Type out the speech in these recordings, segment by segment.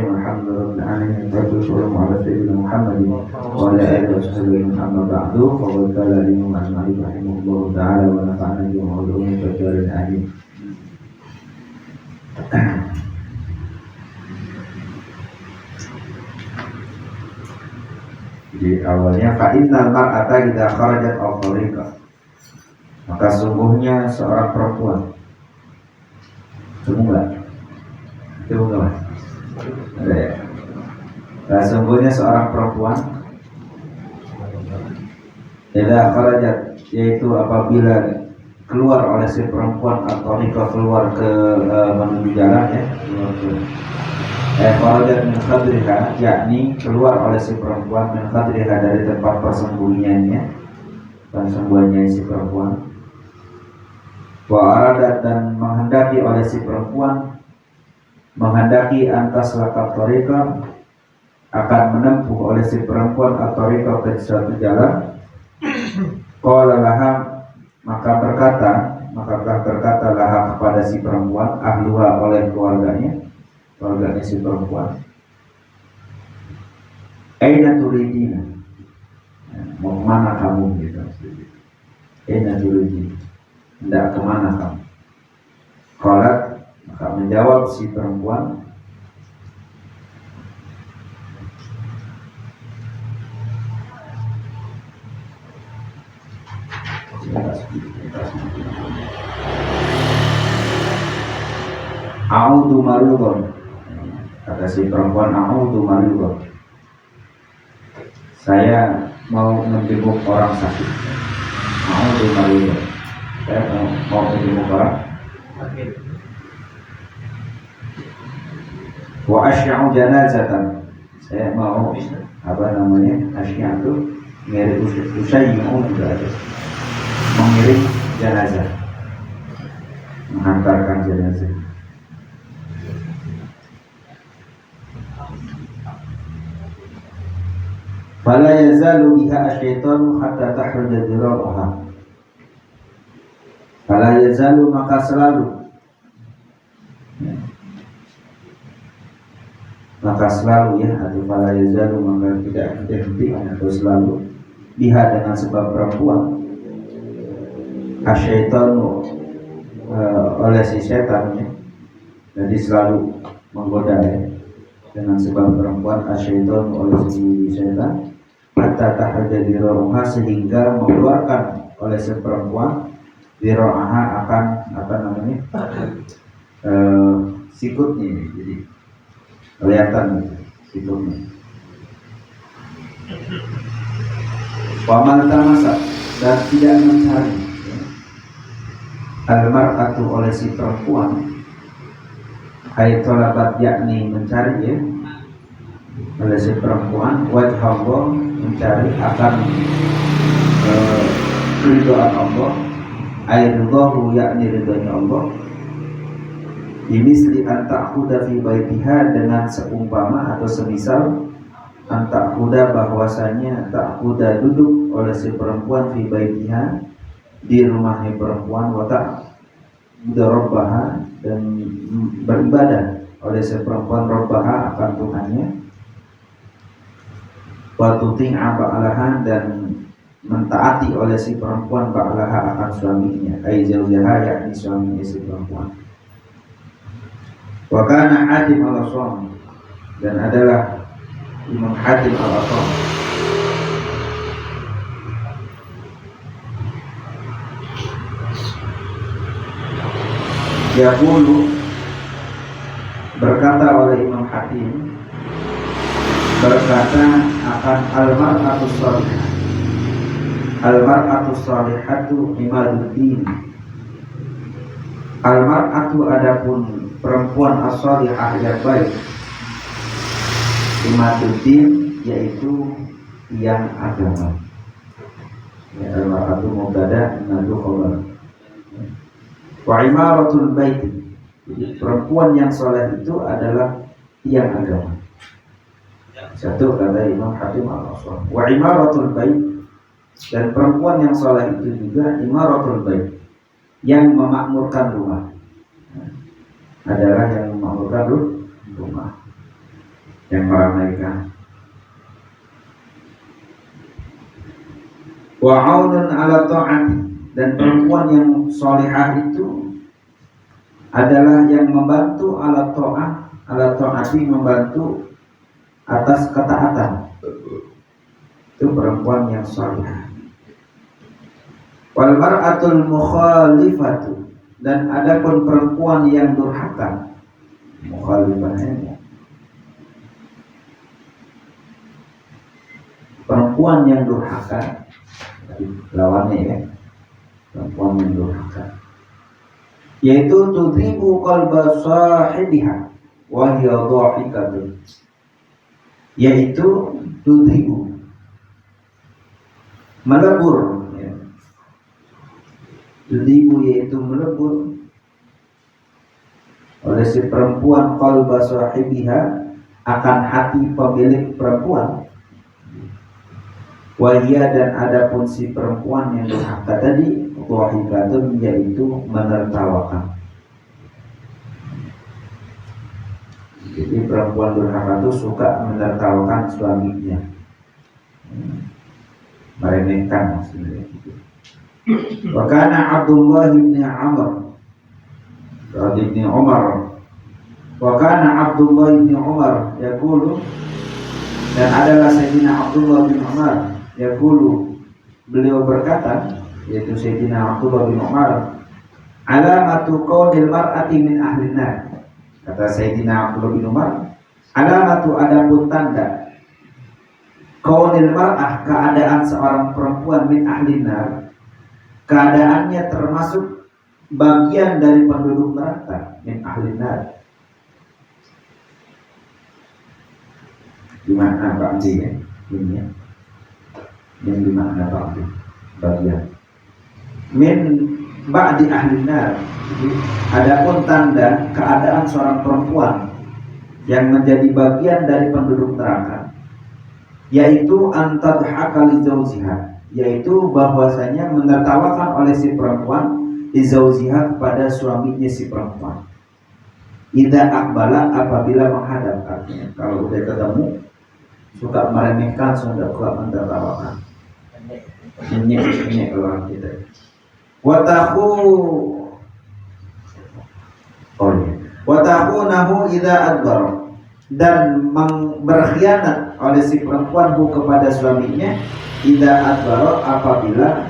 الرحيم الحمد لله رب العالمين والصلاة على سيدنا محمد وعلى آله وصحبه أما بعد فقد قال الإمام المالك رحمه الله تعالى ونفعنا بما علومه في الدار العليم. Di awalnya fa'innal mar'ata idza kharajat aw tariqa, maka sungguhnya seorang perempuan Mas? Ada ya? Nah, sungguhnya seorang perempuan idza kharajat, yaitu apabila keluar oleh si perempuan atau nikah keluar ke menuju jalan ya, kharajat min khadriha, yakni keluar oleh si perempuan min khadriha dari tempat persembunyiannya si perempuan, wa aradat, dan menghendaki oleh si perempuan antas lakat tariqa, akan menempuh oleh si perempuan atau tariqa ke suatu jalan. Qala laha, maka berkata laha kepada si perempuan, ahluha, oleh keluarganya si perempuan, aina turidina, mau kemana kamu gitu. Aina turidina, hendak kemana kamu? Qalat, maka menjawab si perempuan, a'udhu maridun, kata si perempuan, a'udhu maridun, saya mau menjenguk orang sakit. A'udhu maridun, saya mau menjenguk orang sakit. Wa asy'a'u janazatan, saya mau asy'a' itu ngirim usayyi'un, mengirim jenazah, menghantarkan jenazah. Fala yazalu biha asyaitanu hatta tahruja dira'aha. Fala yazalu, maka selalu ya, atau fala yazalu, maka tidak henti atau selalu, biha, dengan sebab perempuan, asyaitanu, oleh si setan ya. Jadi selalu menggoda ya, dengan sebab perempuan, asyaitanu, oleh si setan, hatta tahruja dira'aha, sehingga mengeluarkan oleh si perempuan dira'aha, akan sikutnya, jadi kelihatan sikutnya. Waman tamasa, dan tidak mencari al-mar'atu, oleh si perempuan, hai tolabat, yakni mencari ya, oleh si perempuan, wajh Allah, mencari akan ridhaan Allah, ridhahu, yakni ridhanya Allah, bimisli an ta'khuda fi baitiha, dengan seumpama atau semisal an ta'khuda, bahwasanya ta'khuda duduk oleh si perempuan fi baitiha, di rumahnya perempuan, wa ta'budu rabbaha, dan beribadah oleh si perempuan rabbaha, akan Tuhannya, wa tuti'a ba'alaha, dan mentaati oleh si perempuan ba'alaha, akan suaminya, ai zaujaha, yakni suaminya si perempuan. Wa kana Hatim al-Asam, dan adalah Imam Hatim al-Asam yaqulu, berkata oleh Imam Hatim, berkata akan al-mar'atu shalihah, al-mar'atu shalihatu imaduddin, al-mar'atu, adapun perempuan as-shalihah yang baik, imaduddin, yaitu yang agama ya. Al-mar'atu mubtada, imadu khabar. Wa imaratul bait, jadi perempuan yang soleh itu adalah yang agama. Satu kata Imam Hatim al-Asam. Wa imaratul bait, dan perempuan yang soleh itu juga imaratul bait, yang memakmurkan rumah, adalah yang memakmurkan rumah. yang meramaikan. Wa aunun ala ta'ati, dan perempuan yang solihah itu adalah yang membantu ala ta'ati, membantu atas ketaatan. Itu perempuan yang solihah. Wal mar'atul mukhalifatu, dan adapun perempuan yang durhaka. Mukhalifahnya perempuan yang durhaka, lawannya ya, perempuan yang durhaka, yaitu tudhibu qalba sahibiha wa hiya dhahikatun, yaitu tudhibu, melebur ya. Tudhibu yaitu melebur oleh si perempuan qalba sahibiha, akan hati pemilik perempuan. Wahia, dan adapun si perempuan yang durhaka tadi, dhahikatun, yaitu menertawakan. Jadi perempuan durhaka itu suka menertawakan suaminya, meremehkan maksudnya. Wa kana Abdullah bin Amr bin Umar, wa kana Abdullah bin Umar yaqulu, dan adalah Sayyidina Abdullah bin Umar yaqulu, beliau berkata, yaitu Sayyidina Abdullah bin Umar, alamatu qaulil mar'ati min ahlin nar. Kata Sayyidina Abdullah bin Umar, alamatu, adapun tanda, qaulil mar'ah, keadaan seorang perempuan, min ahlin nar, keadaannya termasuk bagian dari penduduk neraka, min ahlin nar. Gimana Pak Andi ya? Ini ya. Min gimana Pak Andi? Bagian. Min ba'di ahlin nar. Adapun tanda keadaan seorang perempuan yang menjadi bagian dari penduduk neraka, yaitu antadhaka li zawjiha, yaitu bahwasanya menertawakan oleh si perempuan li zawjiha, kepada suaminya si perempuan. Idza aqbala, apabila menghadap, artinya kalau udah ketemu suka meremehkan, suka menertawakan. Ini orang kita. Watahu nahu idza adbar, dan berkhianat oleh si perempuan kepada suaminya, idza adbar, apabila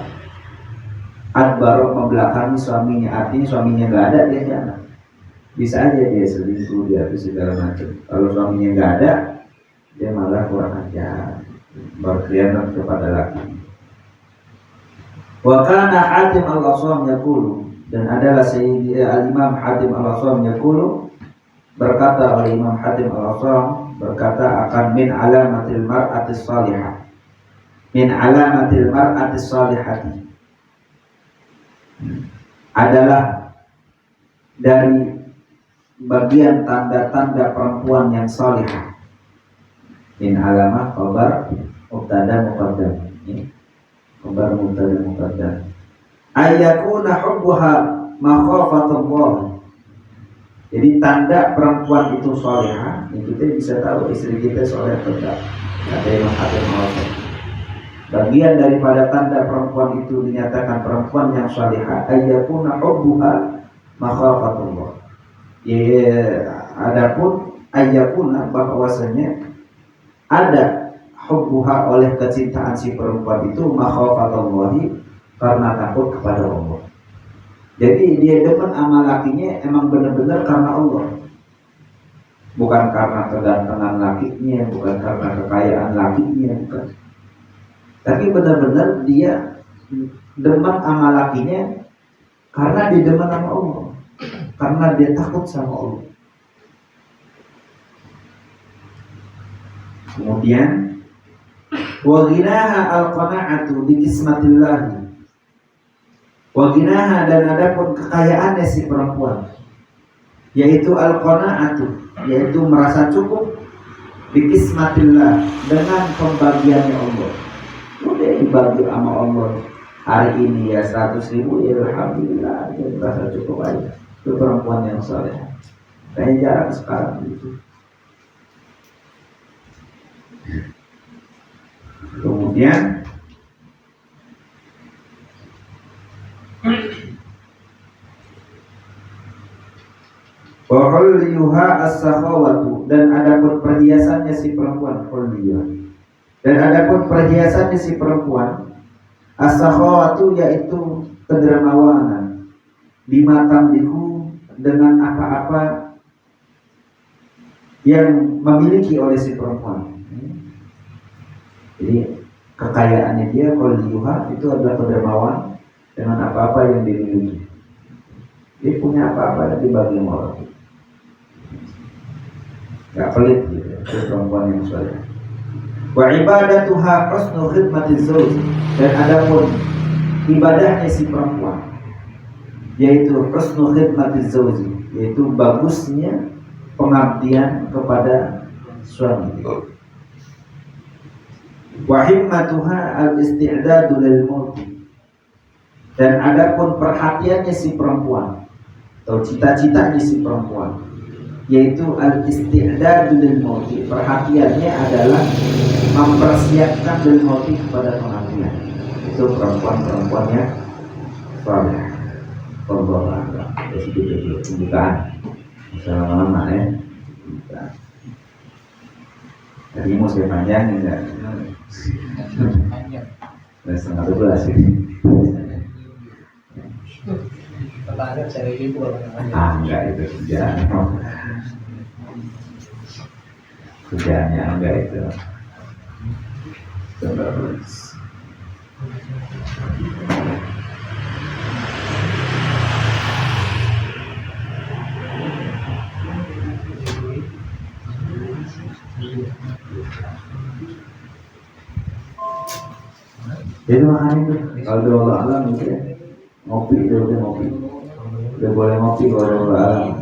adbar membelakangi suaminya, artinya suaminya nggak ada, dia khianat. Bisa aja dia selingkuh, dia segala macam. Kalau suaminya nggak ada, dia malah kurang ajar, berkhianat kepada laki. Wa kana Hatim al-Asam yaqulu, dan adalah Imam Hatim al-Asam yaqulu, berkata oleh Imam Hatim al-Asam, berkata akan min alamatil mar'atis salihah, min alamatil mar'atis salihati, adalah dari bagian tanda-tanda perempuan yang salihah. Min alamah khabar mubtada muqaddam, khabar mubtada muqaddam, ayyakuna hubbuha makhafatullah. Jadi tanda perempuan itu salihah, kita bisa tahu istri kita saleh atau tidak. Ada yang mengatakan bagian daripada tanda perempuan itu dinyatakan perempuan yang salihah, ayyakuna hubbuha makhafatullah. Adapun ayyakuna, bahwasanya ada hubbuha, oleh kecintaan si perempuan itu, makhafatullahi, karena takut kepada Allah. Jadi dia demen sama lakinya emang benar-benar karena Allah, bukan karena kegantengan lakinya, bukan karena kekayaan lakinya, bukan. Tapi benar-benar dia demen sama lakinya karena dia demen sama Allah, karena dia takut sama Allah. Kemudian wa ghinaha al-qana'atu bi qismatillah, wa ghinaha, dan adapun kekayaannya si perempuan, yaitu al-qana'atu, yaitu merasa cukup, bi qismatillah, dengan pembagiannya Allah. Udah dibagi sama Allah, hari ini ya 100.000, ya alhamdulillah, dia merasa cukup aja. Itu perempuan yang saleh. Kayaknya jarang sekarang gitu. Kemudian Yuha as-sakhawatu, dan adapun perhiasannya si perempuan huliyah. Dan adapun perhiasannya si perempuan as-sakhawatu, yaitu kedermawanan, bima tamliku, dengan apa-apa yang memiliki oleh si perempuan. Jadi kekayaannya dia huliyuha itu adalah kedermawan dengan apa-apa yang dimiliki. Dia punya apa-apa yang dibagi orang. Gak pelit gitu, itu perempuan yang soleh. Wa ibadatuha husnu khidmatiz zawj, dan adapun ibadahnya si perempuan yaitu husnu khidmatiz zawj, yaitu bagusnya pengabdian kepada suami. Wa himmatuha al-isti'dadu lil maut, dan adapun perhatiannya si perempuan atau cita-citanya si perempuan yaitu al-isti'dadu lil maut, perhatiannya adalah mempersiapkan lil maut kepada kematian. Itu perempuan-perempuannya saleh. Allah, itu dulu pembukaan. Assalamualaikum ya. Tadi mau saya panjang enggak? Setengah 12 ini. Enggak, itu kerjaannya enggak itu. Terus jadi makanya itu kalau doa alam itu ya, ngopi itu udah ngopi, udah boleh ngopi kalau doa alam.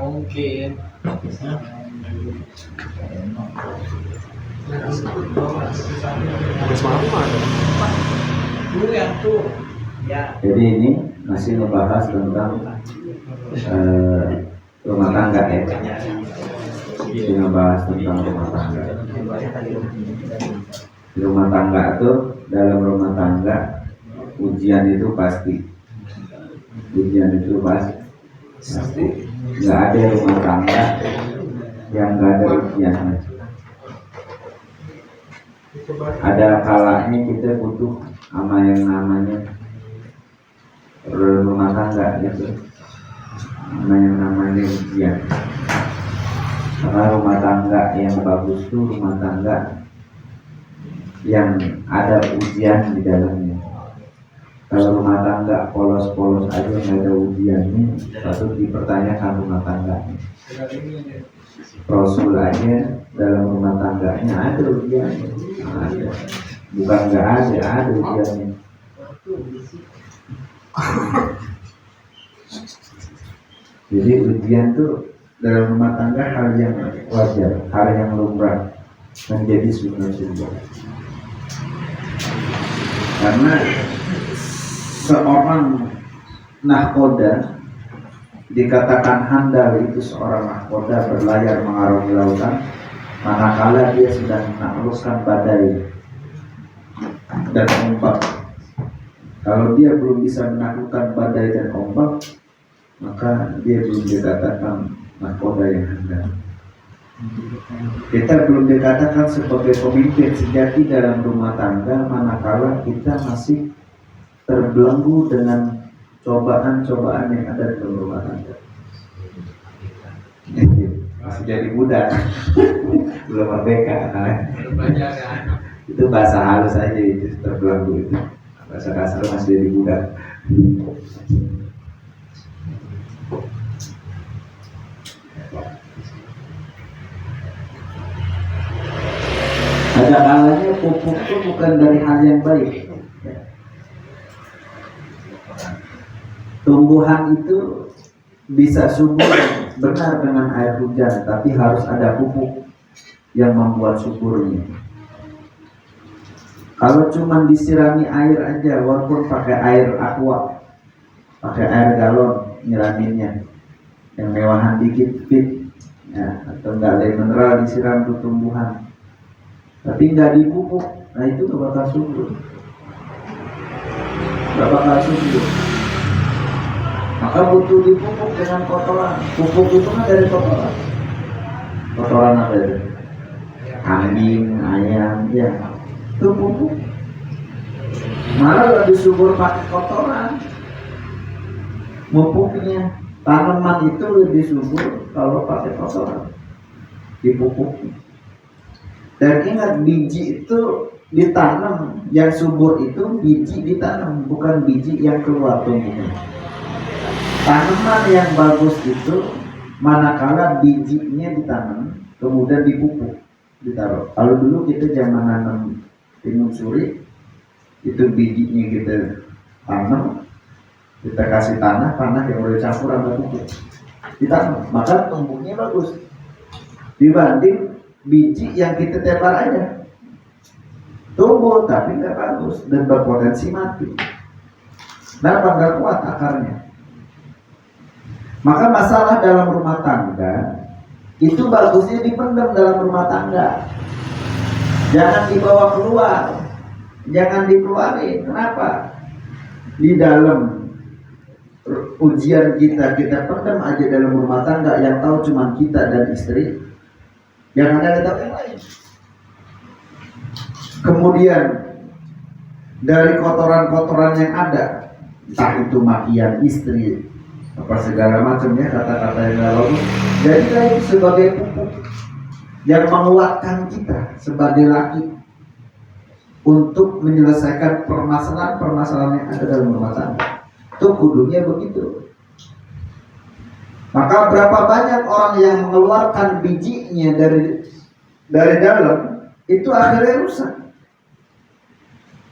Mungkin jadi ini masih membahas tentang rumah tangga ya. Masih membahas tentang rumah tangga. Rumah tangga itu, dalam rumah tangga ujian itu pasti. Ujian itu pasti. Nggak ada rumah tangga yang nggak ada ujiannya. Ada kalanya kita butuh sama yang namanya rumah tangga gitu, sama yang namanya ujian. Karena rumah tangga yang bagus itu rumah tangga yang ada ujian di dalamnya. Kalau rumah tangga polos-polos aja nggak ada ujiannya, patut dipertanyakan rumah tangganya. Rasul aja dalam rumah tangganya ada ujiannya, ada. Bukan nggak ada ujiannya. Jadi ujian tuh dalam rumah tangga hal yang wajar, hal yang lumrah, menjadi sunnah. Karena seorang nahkoda dikatakan handal, itu seorang nahkoda berlayar mengarungi lautan manakala dia sedang menaklukkan badai dan ombak. Kalau dia belum bisa menaklukkan badai dan ombak, maka dia belum dikatakan nahkoda yang handal. Kita belum dikatakan sebagai pemimpin sejati dalam rumah tangga manakala kita masih terbelenggu dengan cobaan-cobaan yang ada di rumah tangga. Masih jadi budak, belum merdeka. Itu bahasa halus aja, itu terbelenggu itu. Bahasa kasar masih jadi budak. Ada kalanya pupuk itu bukan dari hal yang baik. Tumbuhan itu bisa subur benar dengan air hujan, tapi harus ada pupuk yang membuat suburnya. Kalau cuma disirami air aja, walaupun pakai air aqua, pakai air galon nyiraminnya, yang mewahan dikit fit, ya, atau enggak ada mineral disiram ke tumbuhan, tapi nggak dipupuk, nah itu nggak bakal subur, nggak bakal subur. Maka butuh dipupuk dengan kotoran. Pupuk itu kan dari kotoran. Kotoran apa itu? Kambing, ayam, ya. Itu pupuk. Malah lebih subur pakai kotoran. Pupuknya. Tanaman itu lebih subur kalau pakai kotoran. Dipupuk. Dan ingat, biji itu ditanam. Yang subur itu biji ditanam, bukan biji yang keluar tumbuhnya. Tanaman yang bagus itu manakala bijinya ditanam, kemudian dipupuk, ditaruh. Kalau dulu kita zaman nanam timun suri, itu bijinya kita tanam, kita kasih tanah yang udah campur sama pupuk, ditanam, maka tumbuhnya bagus. Dibanding biji yang kita tebak aja, tumbuh tapi nggak bagus dan berpotensi mati. Kenapa? Nggak kuat akarnya. Maka masalah dalam rumah tangga itu bagusnya dipendam dalam rumah tangga. Jangan dibawa keluar, jangan dikeluarin. Kenapa? Di dalam ujian kita pendam aja dalam rumah tangga, yang tahu cuma kita dan istri. Jangan ada tahu yang lain. Kemudian dari kotoran-kotoran yang ada, entah itu makian istri, apa segala macamnya, kata-kata yang gak bagus, jadilah itu sebagai pupuk yang menguatkan kita sebagai laki untuk menyelesaikan permasalahan yang ada dalam rumah tangga. Itu kudunya begitu. Maka berapa banyak orang yang mengeluarkan bijinya dari dalam, itu akhirnya rusak.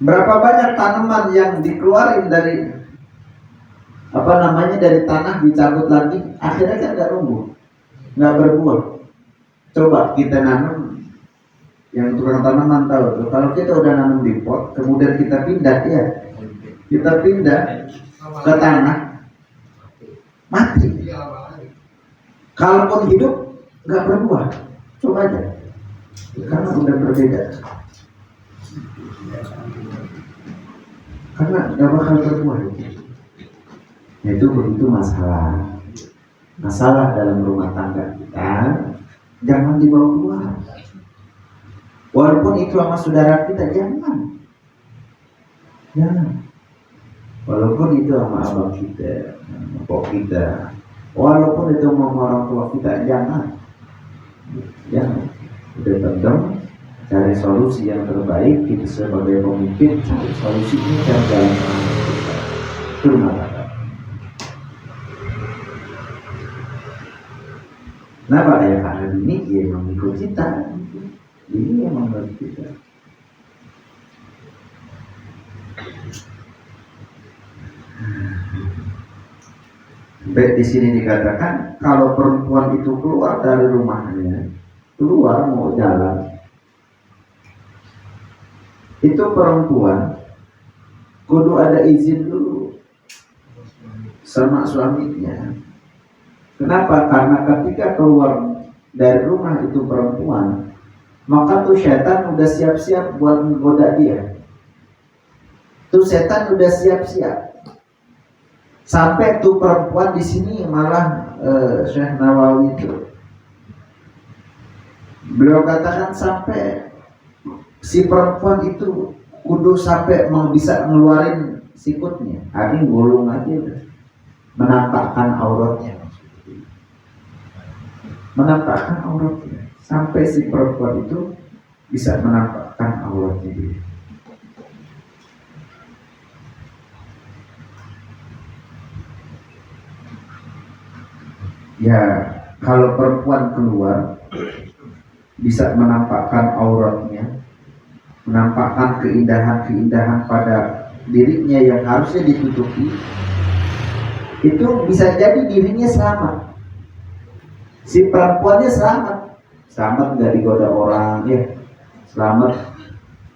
Berapa banyak tanaman yang dikeluarin dari dari tanah, dicabut lagi, akhirnya kan nggak tumbuh, nggak berbuah. Coba kita nanam, yang tukang tanaman tahu, kalau kita udah nanam di pot, kemudian kita pindah ke tanah, mati. Kalaupun hidup nggak berbuah, coba aja, karena udah berbeda, karena nggak bakal berbuah. Itu begitu masalah dalam rumah tangga kita, jangan dibawa keluar. Walaupun itu sama saudara kita, jangan. Walaupun itu sama abang kita, pok kita, walaupun itu sama orang tua kita, jangan. Udah pendam, cari solusi yang terbaik. Kita sebagai pemimpin cari solusinya, cari jalan kita. Itu rumah tangga. Kenapa? Ya karena ini dia mengikut kita. Ini yang membuat kita. Baik, di sini dikatakan kalau perempuan itu keluar dari rumahnya, keluar mau jalan, itu perempuan kudu ada izin dulu sama suaminya. Kenapa? Karena ketika keluar dari rumah itu perempuan, maka tuh setan udah siap-siap buat menggoda dia. Tuh setan udah siap-siap. Sampai tuh perempuan di sini malah Syekh Nawawi itu beliau katakan sampai si perempuan itu kudu sampai bisa ngeluarin sikutnya, ini gulung aja udah, menampakkan auratnya. Sampai si perempuan itu bisa menampakkan auratnya dia. Ya, kalau perempuan keluar bisa menampakkan auratnya, menampakkan keindahan-keindahan pada dirinya yang harusnya ditutupi, itu bisa jadi dirinya selamat, si perempuannya selamat nggak digoda orang, ya selamat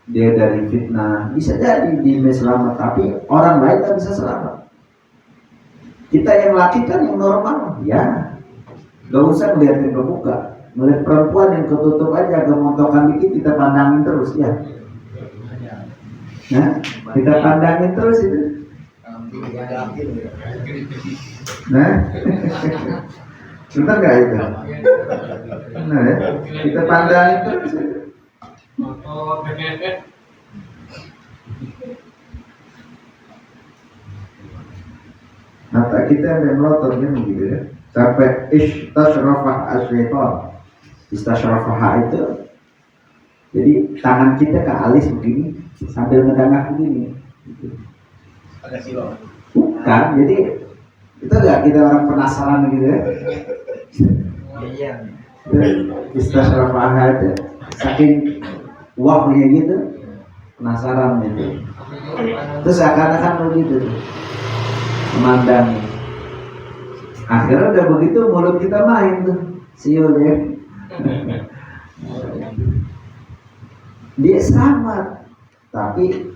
dia dari fitnah, bisa jadi dia selamat, tapi orang lain nggak bisa selamat. Kita yang laki kan yang normal, ya gak usah ngeliatin ke muka, ngeliat perempuan yang ketutup aja agak montokan dikit kita pandangin terus, ya. Nah, kita pandangin terus itu. Nah, benar nggak itu? Benar ya? Kita pandangin terus itu. Mata kita yang melotot kan begitu ya. Sampai istasyrafah asyaitan. Istasyrafah itu jadi tangan kita ke alis begini sambil ngedangak begini. Agak silau. Bukan, jadi itu enggak kita orang penasaran gitu ya. Iya. Istasyrafah itu saking wahnya gitu, penasaran gitu. Terus akan-akan begitu memandang. Akhirnya udah begitu mulut kita main tuh, siul ya. Dia selamat, tapi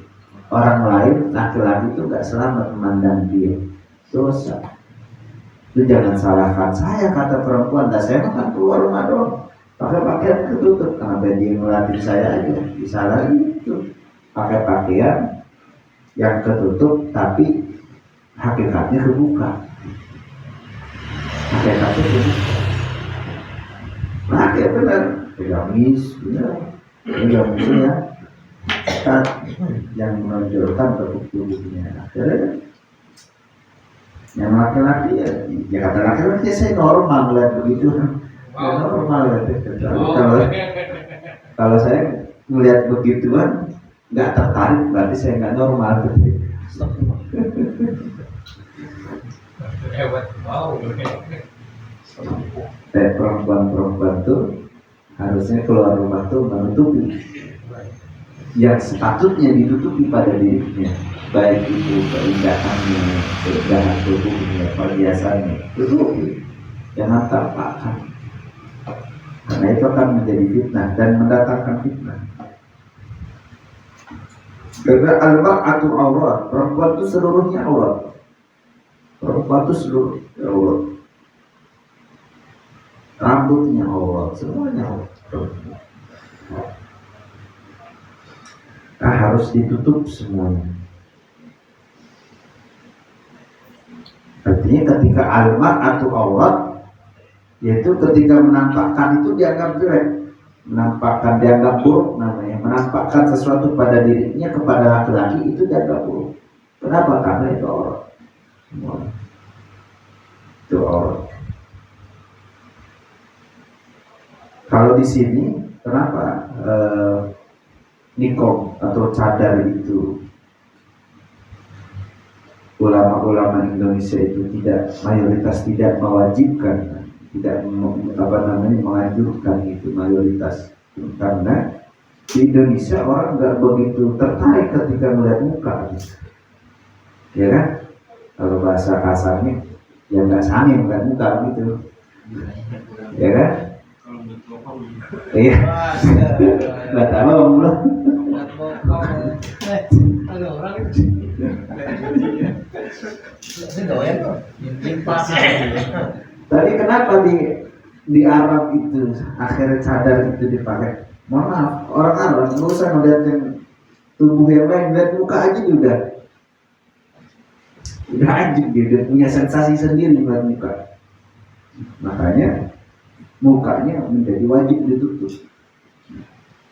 orang lain laki-laki itu nggak selamat memandang dia, dosa. Itu jangan salahkan saya, kata perempuan. Dah saya makan keluar rumah dong, pakai pakaian ketutup. Kenapa dia melatih saya aja? Disalahin itu, pakai pakaian yang ketutup, tapi hakikatnya kebuka. Hakikatnya kebuka. Pakai benar, gamis benar. Gamisnya ketat, yang menonjolkan bentuk tubuhnya. Akhirnya yang laki-laki ya kata laki-laki saya normal melihat begitu. Ya normal ya. Kalau saya melihat begituan nggak tertarik, berarti saya nggak normal. Perempuan-perempuan tuh harusnya keluar rumah tuh menutupi yang sepatutnya ditutupi pada dirinya, baik itu keindahannya, keindahan tubuhnya, perhiasannya, tutupi, jangan tampakkan, karena itu akan menjadi fitnah dan mendatangkan fitnah. Karena al-mar'atu aurat, perempuan itu seluruhnya aurat, perempuan itu seluruhnya aurat, rambutnya aurat, semuanya aurat. Nah, harus ditutup semuanya. Artinya ketika al-mar'atu aurat, yaitu ketika menampakkan itu dianggap jelek, menampakkan dianggap buruk namanya, menampakkan sesuatu pada dirinya kepada laki-laki itu dianggap buruk. Kenapa? Karena itu aurat. Semua itu aurat. Kalau di sini kenapa niqab atau cadar itu ulama-ulama Indonesia itu mayoritas tidak mewajibkan, tidak menganjurkan itu mayoritas, karena di Indonesia orang nggak begitu tertarik ketika melihat muka, ya kan? Kalau bahasa kasarnya ya nggak sange melihat muka gitu, ya kan? Iya, nggak tahu belum. Tapi kenapa di Arab itu akhirnya cadar itu dipakai? Mohon maaf, orang Arab nggak usah ngeliatin tubuh yang lain, lihat muka aja udah anjing, dia udah punya sensasi sendiri buat muka. Makanya mukanya menjadi wajib ditutup.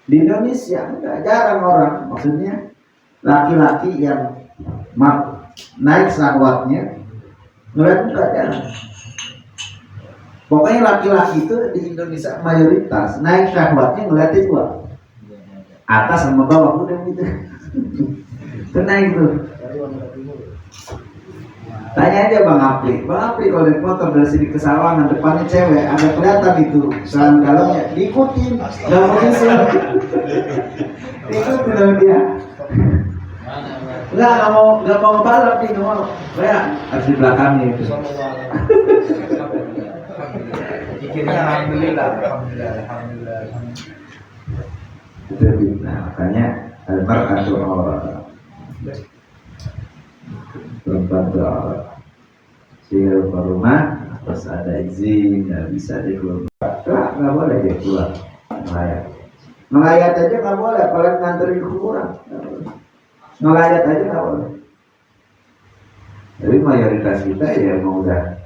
Di Indonesia enggak, jarang orang, maksudnya laki-laki yang naik syahwatnya ngeliat muka jarang. Pokoknya laki-laki itu di Indonesia mayoritas naik syahwatnya ngeliatin dua, atas sama bawah, udah gitu. Itu naik tuh. Tanya aja Bang Apri kalau naik motor dari sini ke Sawangan, depannya cewek, ada kelihatan itu selang dalamnya, diikutin, nggak mau nyusul, ikutin sama dia. Nggak mau ngebalap nih, nggak mau, kayak harus di belakangnya itu. Pikirnya alhamdulillah. Itu, nah makanya al-mar'atu awrah, perempuan itu awrah. Sehingga ke rumah terus ada izin, nggak bisa dia keluar. Nggak boleh dia keluar melayat aja nggak boleh, apalagi nganterin kuburan. Melayat aja nggak boleh. Jadi mayoritas kita ya emang udah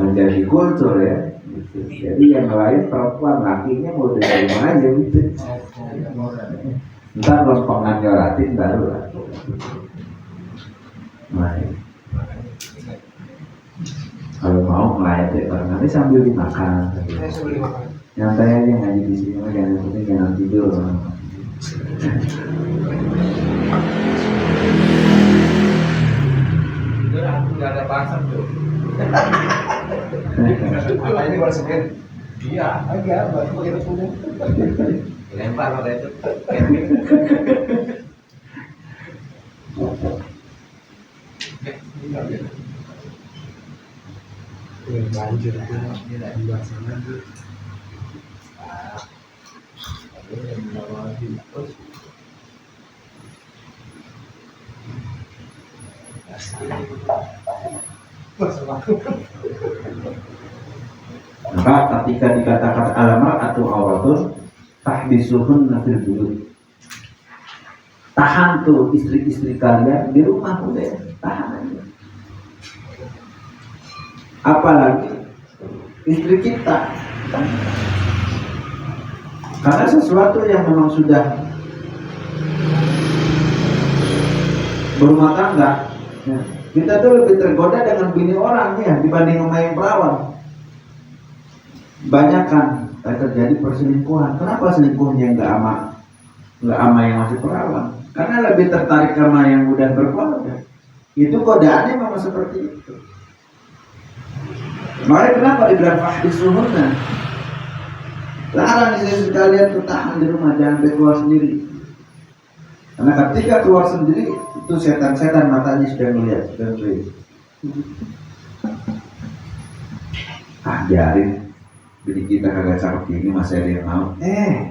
menjadi kultur ya. Gitu. Jadi yang lain perempuan, lakinya mau dari mana aja gitu. Ntar lompongan nyoratin baru lah. Nah, kalau mau melayat ya bareng, nanti sambil dimakan. Nyantai aja ngaji di sini, jangan tidur. Nggak ada pasang tuh. Apa ini baru semen? Iya, agak baru pakai tepungnya. Lempar pakai itu. Banjir itu pembahasan lagi. Maka ketika dikatakan alamar atau awratun tahbisuhun nafil buyut, tahan tuh istri-istri kalian di rumah, udah tahan aja. Apalagi istri kita, karena sesuatu yang memang sudah berumah tangga ya, kita tuh lebih tergoda dengan bini orang ya dibanding main perawan. Banyak kan terjadi perselingkuhan. Kenapa selingkuhnya nggak ama yang masih perawan? Karena lebih tertarik sama yang udah berkeluarga. Itu godaannya memang seperti itu. Makanya kenapa dibilang fahdisuhunna, larang istri kalian tuh tahan di rumah, jangan keluar sendiri. Karena ketika keluar sendiri itu setan-setan matanya sudah melihat, sudah melihat. Biarin, jadi kita kagak cakep ini masih ada yang mau.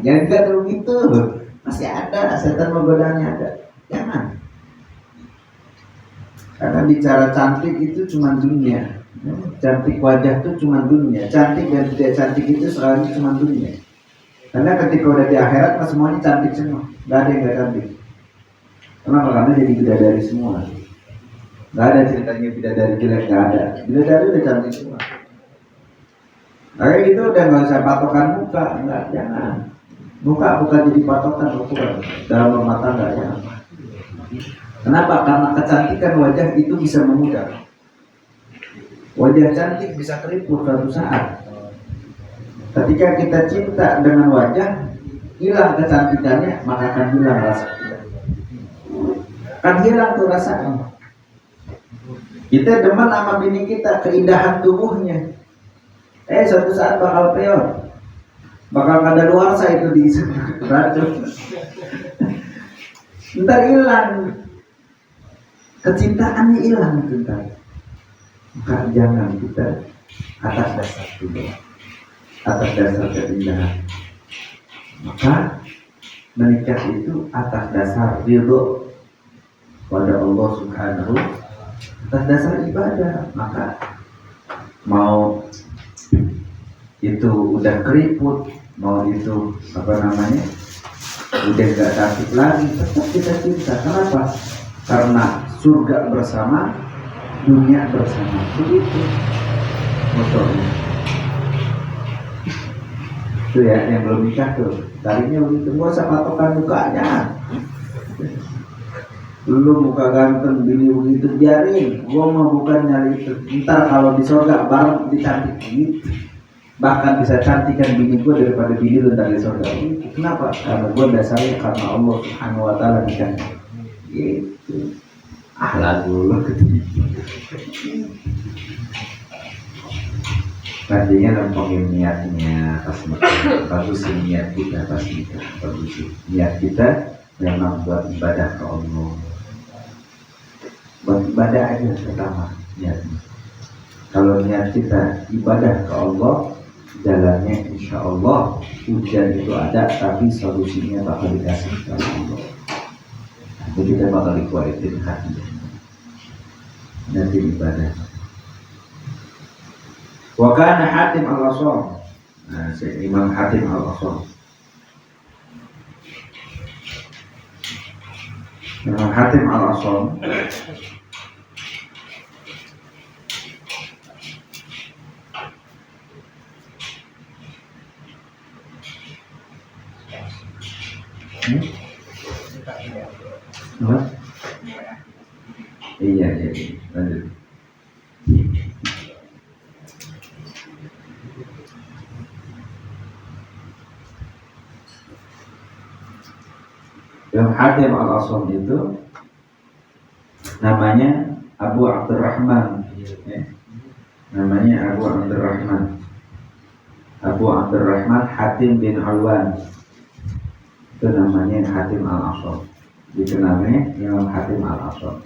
Jangan juga dulu gitu, masih ada setan menggodanya ada. Jangan. Karena bicara cantik itu cuma dunia. Cantik wajah itu cuma dunia, cantik dan tidak cantik itu selalu cuma dunia. Karena ketika udah di akhirat mas semuanya cantik semua, nggak ada yang nggak cantik. Kenapa? Karena jadi bidadari semua. Nggak ada ceritanya bidadari jelek, nggak ada. Bidadari udah cantik semua. Kayak gitu udah nggak usah patokan muka, nggak, jangan. Muka bukan jadi patokan ukuran dalam rumah tangga ya. Kenapa? Karena kecantikan wajah itu bisa memudar. Wajah cantik bisa keriput suatu saat. Ketika kita cinta dengan wajah, hilang kecantikannya, maka akan hilang rasa kita. Kan hilang tuh rasanya. Kita demen sama bini kita, keindahan tubuhnya. Suatu saat bakal peor. Bakal kadaluarsa itu di racun. Ntar hilang. Kecintaannya hilang itu ntar. Maka jangan kita atas dasar dulu, atas dasar keindahan. Maka menikah itu atas dasar ridho pada Allah Subhanahu, atas dasar ibadah. Maka mau itu udah keriput, mau itu udah gak cantik lagi, tetap kita cinta. Kenapa? Karena surga bersama, dunia bersama, begitu motornya. Itu ya yang belum nikah tuh, tadinya begitu, gak usah patokan mukanya. Lu muka ganteng, bini begitu, biarin. Gua mau bukan nyari itu. Ntar kalau di surga bareng dicantik gitu. Bahkan bisa cantikan bini gua daripada bini lu ntar di surga. Kenapa? Karena gua dasarnya karena Allah Subhanahu wa ta'ala dicantik. Gitu. dulu Artinya lempengin niatnya pas bagus sih niat kita pas nikah, bagus sih niat kita memang buat ibadah ke Allah, buat ibadah aja pertama niatnya. Kalau niat kita ibadah ke Allah, jalannya insya Allah hujan itu ada, tapi solusinya bakal dikasih oleh Allah. Jadi kita bakal dikuatin hati nanti ibadah. Wa kana Hatim al-Asam. Nah, Imam Hatim al-Asam. Imam Hatim al-Asam apa? Iya, lanjut. Yang Hatim al-Asam itu namanya Abu Abdurrahman, ya. Namanya Abu Abdurrahman. Abu Abdurrahman Hatim bin Alwan. Itu namanya Hatim al-Asam. Dikenalnya Imam Hatim al-Asam.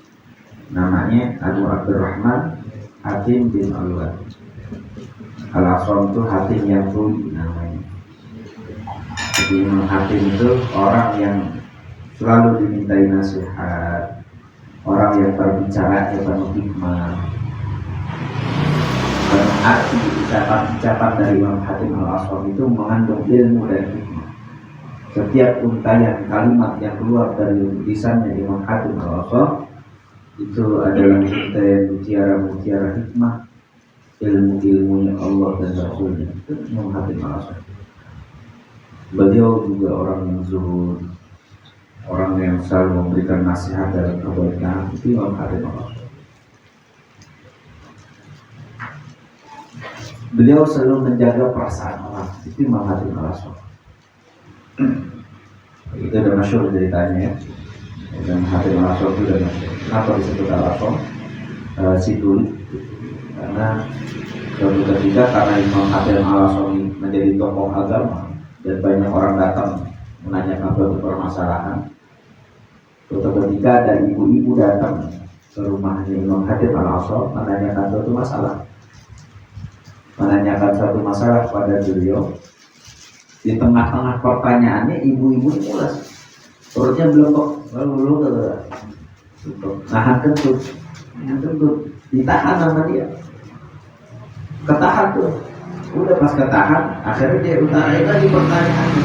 Namanya Abu Abdurrahman Hatim bin Alwan. Al-Asam itu Hatim yang tuli namanya. Jadi Imam Hatim itu orang yang selalu dimintai nasihat, orang yang berbicara yang penuh hikmah. Karena arti ucapan dari Imam Hatim al-Asam itu mengandung ilmu dan hikmah. Setiap untayan kalimat yang keluar dari lisannya Imam Hatim al-Asam itu adalah mutiara-mutiara hikmah, ilmu-ilmunya Allah dan Rasulnya. Itu Imam Hatim al-Asam. Beliau juga orang yang zuhud, orang yang selalu memberikan nasihat dalam kebaikan. Itu Imam Hatim al-Asam. Beliau selalu menjaga perasaan orang. Itu Imam Hatim al-Asam. Itu udah masyhur ceritanya ya. Dan Hatim al-Asam itu udah masyhur. Kenapa disebut al-Asam? Sidul. Karena suatu ketika karena Imam Hatim al-Asam menjadi tokoh agama dan banyak orang datang menanyakan suatu permasalahan. Suatu ketika ada ibu-ibu datang ke rumahnya Imam Hatim al-Asam menanyakan suatu masalah pada beliau. Di tengah-tengah pertanyaannya ibu-ibu mulas, perutnya belum kok, lalu nahan kentut, ditahan sama dia, ketahan tuh, udah pas ketahan, akhirnya dia utarain lagi pertanyaannya.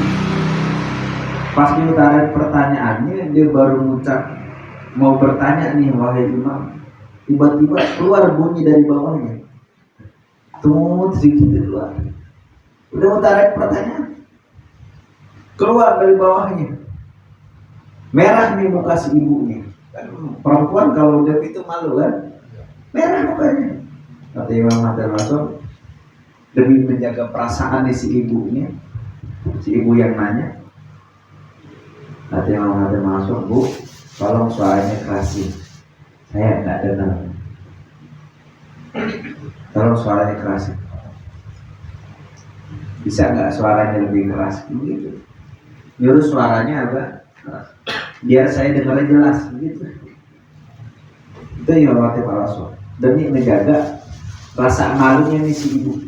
Pas diutarain pertanyaannya, dia baru ngucap mau bertanya nih, wahai imam, tiba-tiba keluar bunyi dari bawahnya, tuh sedikit keluar, udah utarain pertanyaan. Keluar dari bawahnya, merah nih muka si ibunya. Perempuan kalau udah itu malu kan, merah mukanya. Kata Imam Hatim al-Asam, demi menjaga perasaan di si ibunya, si ibu yang nanya. Kata Imam Hatim al-Asam, Bu, tolong suaranya kerasin, saya nggak dengar. Tolong suaranya kerasin. Bisa nggak suaranya lebih keras? Begitu. Nyuruh suaranya apa? Biar saya dengar jelas begitu. Itu Imam Hatim al-Asam demi menjaga rasa malunya nih si ibu.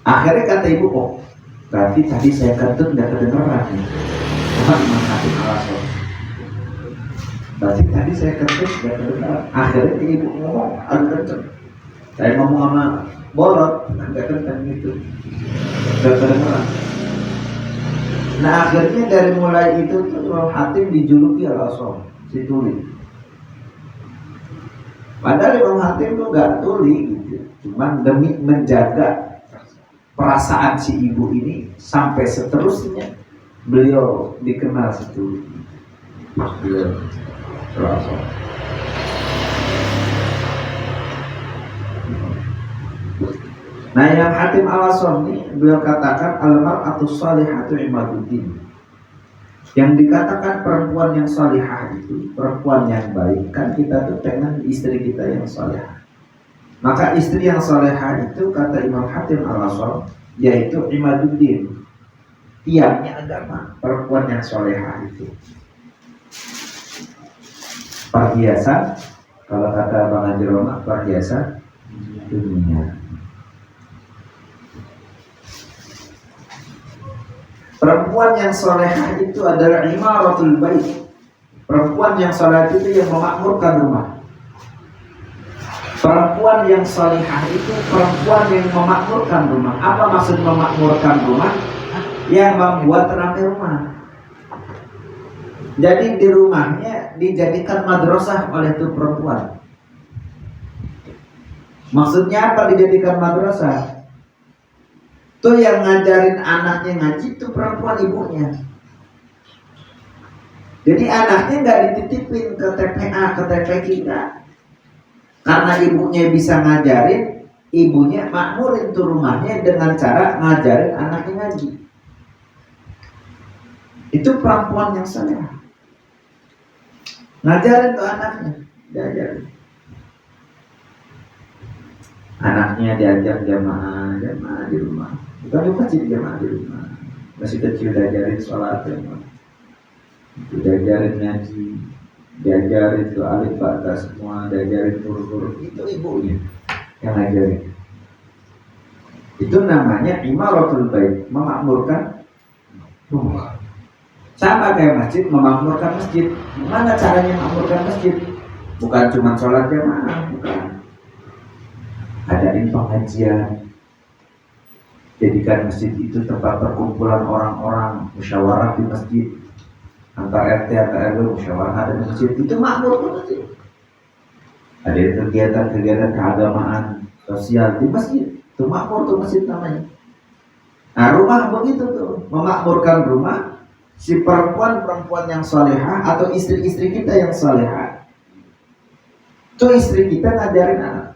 Akhirnya kata ibu, oh berarti tadi saya kentut nggak kedengeran nih. Imam Hatim al-Asam, berarti tadi saya kentut nggak kedengeran. Akhirnya ibu ngomong agak kenceng. Saya ngomong sama bolot nggak kenceng gitu, nggak kedengeran. Nah akhirnya dari mulai itu tuh Imam Hatim dijuluki al-Asam, si tuli. Padahal Imam Hatim tuh gak tuli gitu, cuman demi menjaga perasaan si ibu ini sampai seterusnya beliau dikenal si tuli. Beliau al-Asam. Nah yang Hatim al-Asam ini beliau katakan al-mar'atu shalihatu imaduddin. Yang dikatakan perempuan yang salihah itu, perempuan yang baik, kan kita tuh pengen istri kita yang salihah. Maka istri yang salihah itu kata Imam Hatim Al-Asal, yaitu imaduddin, tiangnya agama. Perempuan yang salihah itu perhiasan, kalau kata Bang Haji Roma, perhiasan dunia. Perempuan yang solehah itu adalah imaratul bait. Perempuan yang solehah itu yang memakmurkan rumah. Perempuan yang solehah itu perempuan yang memakmurkan rumah. Apa maksud memakmurkan rumah? Yang membuat ramai rumah. Jadi di rumahnya dijadikan madrasah oleh tuh perempuan. Maksudnya apa dijadikan madrasah? Tuh yang ngajarin anaknya ngaji tuh perempuan ibunya. Jadi anaknya nggak dititipin ke TPA, ke TPQ enggak. Karena ibunya bisa ngajarin, ibunya makmurin tuh rumahnya dengan cara ngajarin anaknya ngaji. Itu perempuan yang saleh. Ngajarin tuh anaknya, diajarin. Anaknya diajak jamaah di rumah. Bukan di masjid, jamaah di rumah. Masih kecil diajarin sholat, diajarin ngaji, diajarin tuh alif bata semua, diajarin huruf-huruf. Itu ibunya yang ngajarin. Itu namanya imaratul bait, memakmurkan rumah. Sama kayak masjid, memakmurkan masjid. Gimana caranya memakmurkan masjid? Bukan cuma sholat jamaah, bukan. Adain pengajian, jadikan masjid itu tempat perkumpulan orang-orang, musyawarah di masjid, antar RT antar RW musyawarah ada di masjid, itu makmur ke masjid. Ada kegiatan-kegiatan keagamaan sosial di masjid, itu makmur tuh masjid namanya. Nah rumah begitu tuh, memakmurkan rumah. Si perempuan yang salehah atau istri-istri kita yang salehah, tuh istri kita ngajarin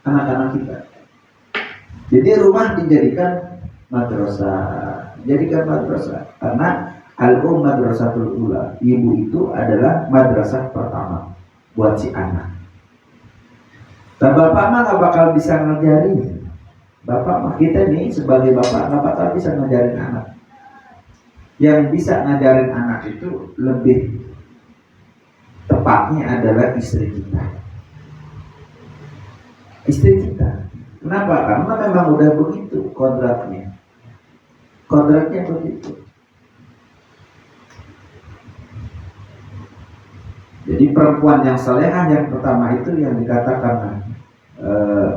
anak-anak kita. Jadi rumah dijadikan madrasah, karena al-um madrasatul ula, ibu itu adalah madrasah pertama buat si anak. Dan bapak mah nggak bakal bisa ngajarin. Bapak mah kita nih sebagai bapak nggak bakal bisa ngajarin anak. Yang bisa ngajarin anak itu lebih tepatnya adalah istri kita. Istri kita. Kenapa? Karena memang udah begitu kodratnya. Kodratnya begitu. Jadi perempuan yang salehah yang pertama itu yang dikatakan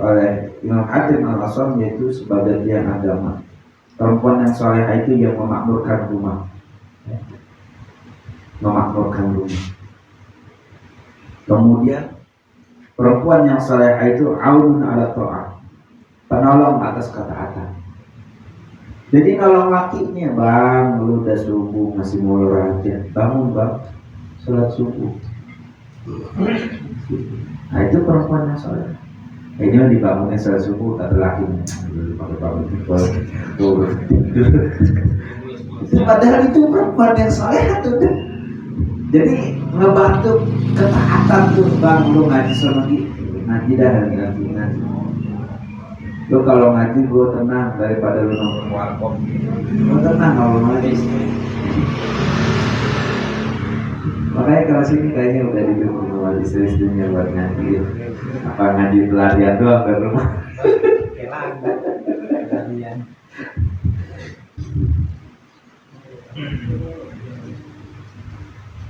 oleh Imam Hatim Al-Asal, yaitu sebagai tiang agama. Perempuan yang salehah itu yang memakmurkan rumah. Memakmurkan rumah. Kemudian perempuan yang salehah itu aunun ala ta'ah, penolong atas ketaatan. Jadi nolong lakinya, bang, lu udah subuh masih mulur aja, bangun bang, sholat subuh. Nah itu perempuan yang salehah. Ini dibangunnya sholat subuh tak lakinya. Padahal itu perempuan yang salehah tuh. Jadi ngebantu ketaatan tuh, bang, lu ngaji sama ngaji dah, ngaji. Lu kalau ngaji gue tenang daripada lu nongkrong warkop. Gue tenang kalau ngaji. Makanya kalau sini kayaknya udah didukung sama istri-istrinya buat ngaji. Apa ngaji pelarian doang ke rumah? Pelarian.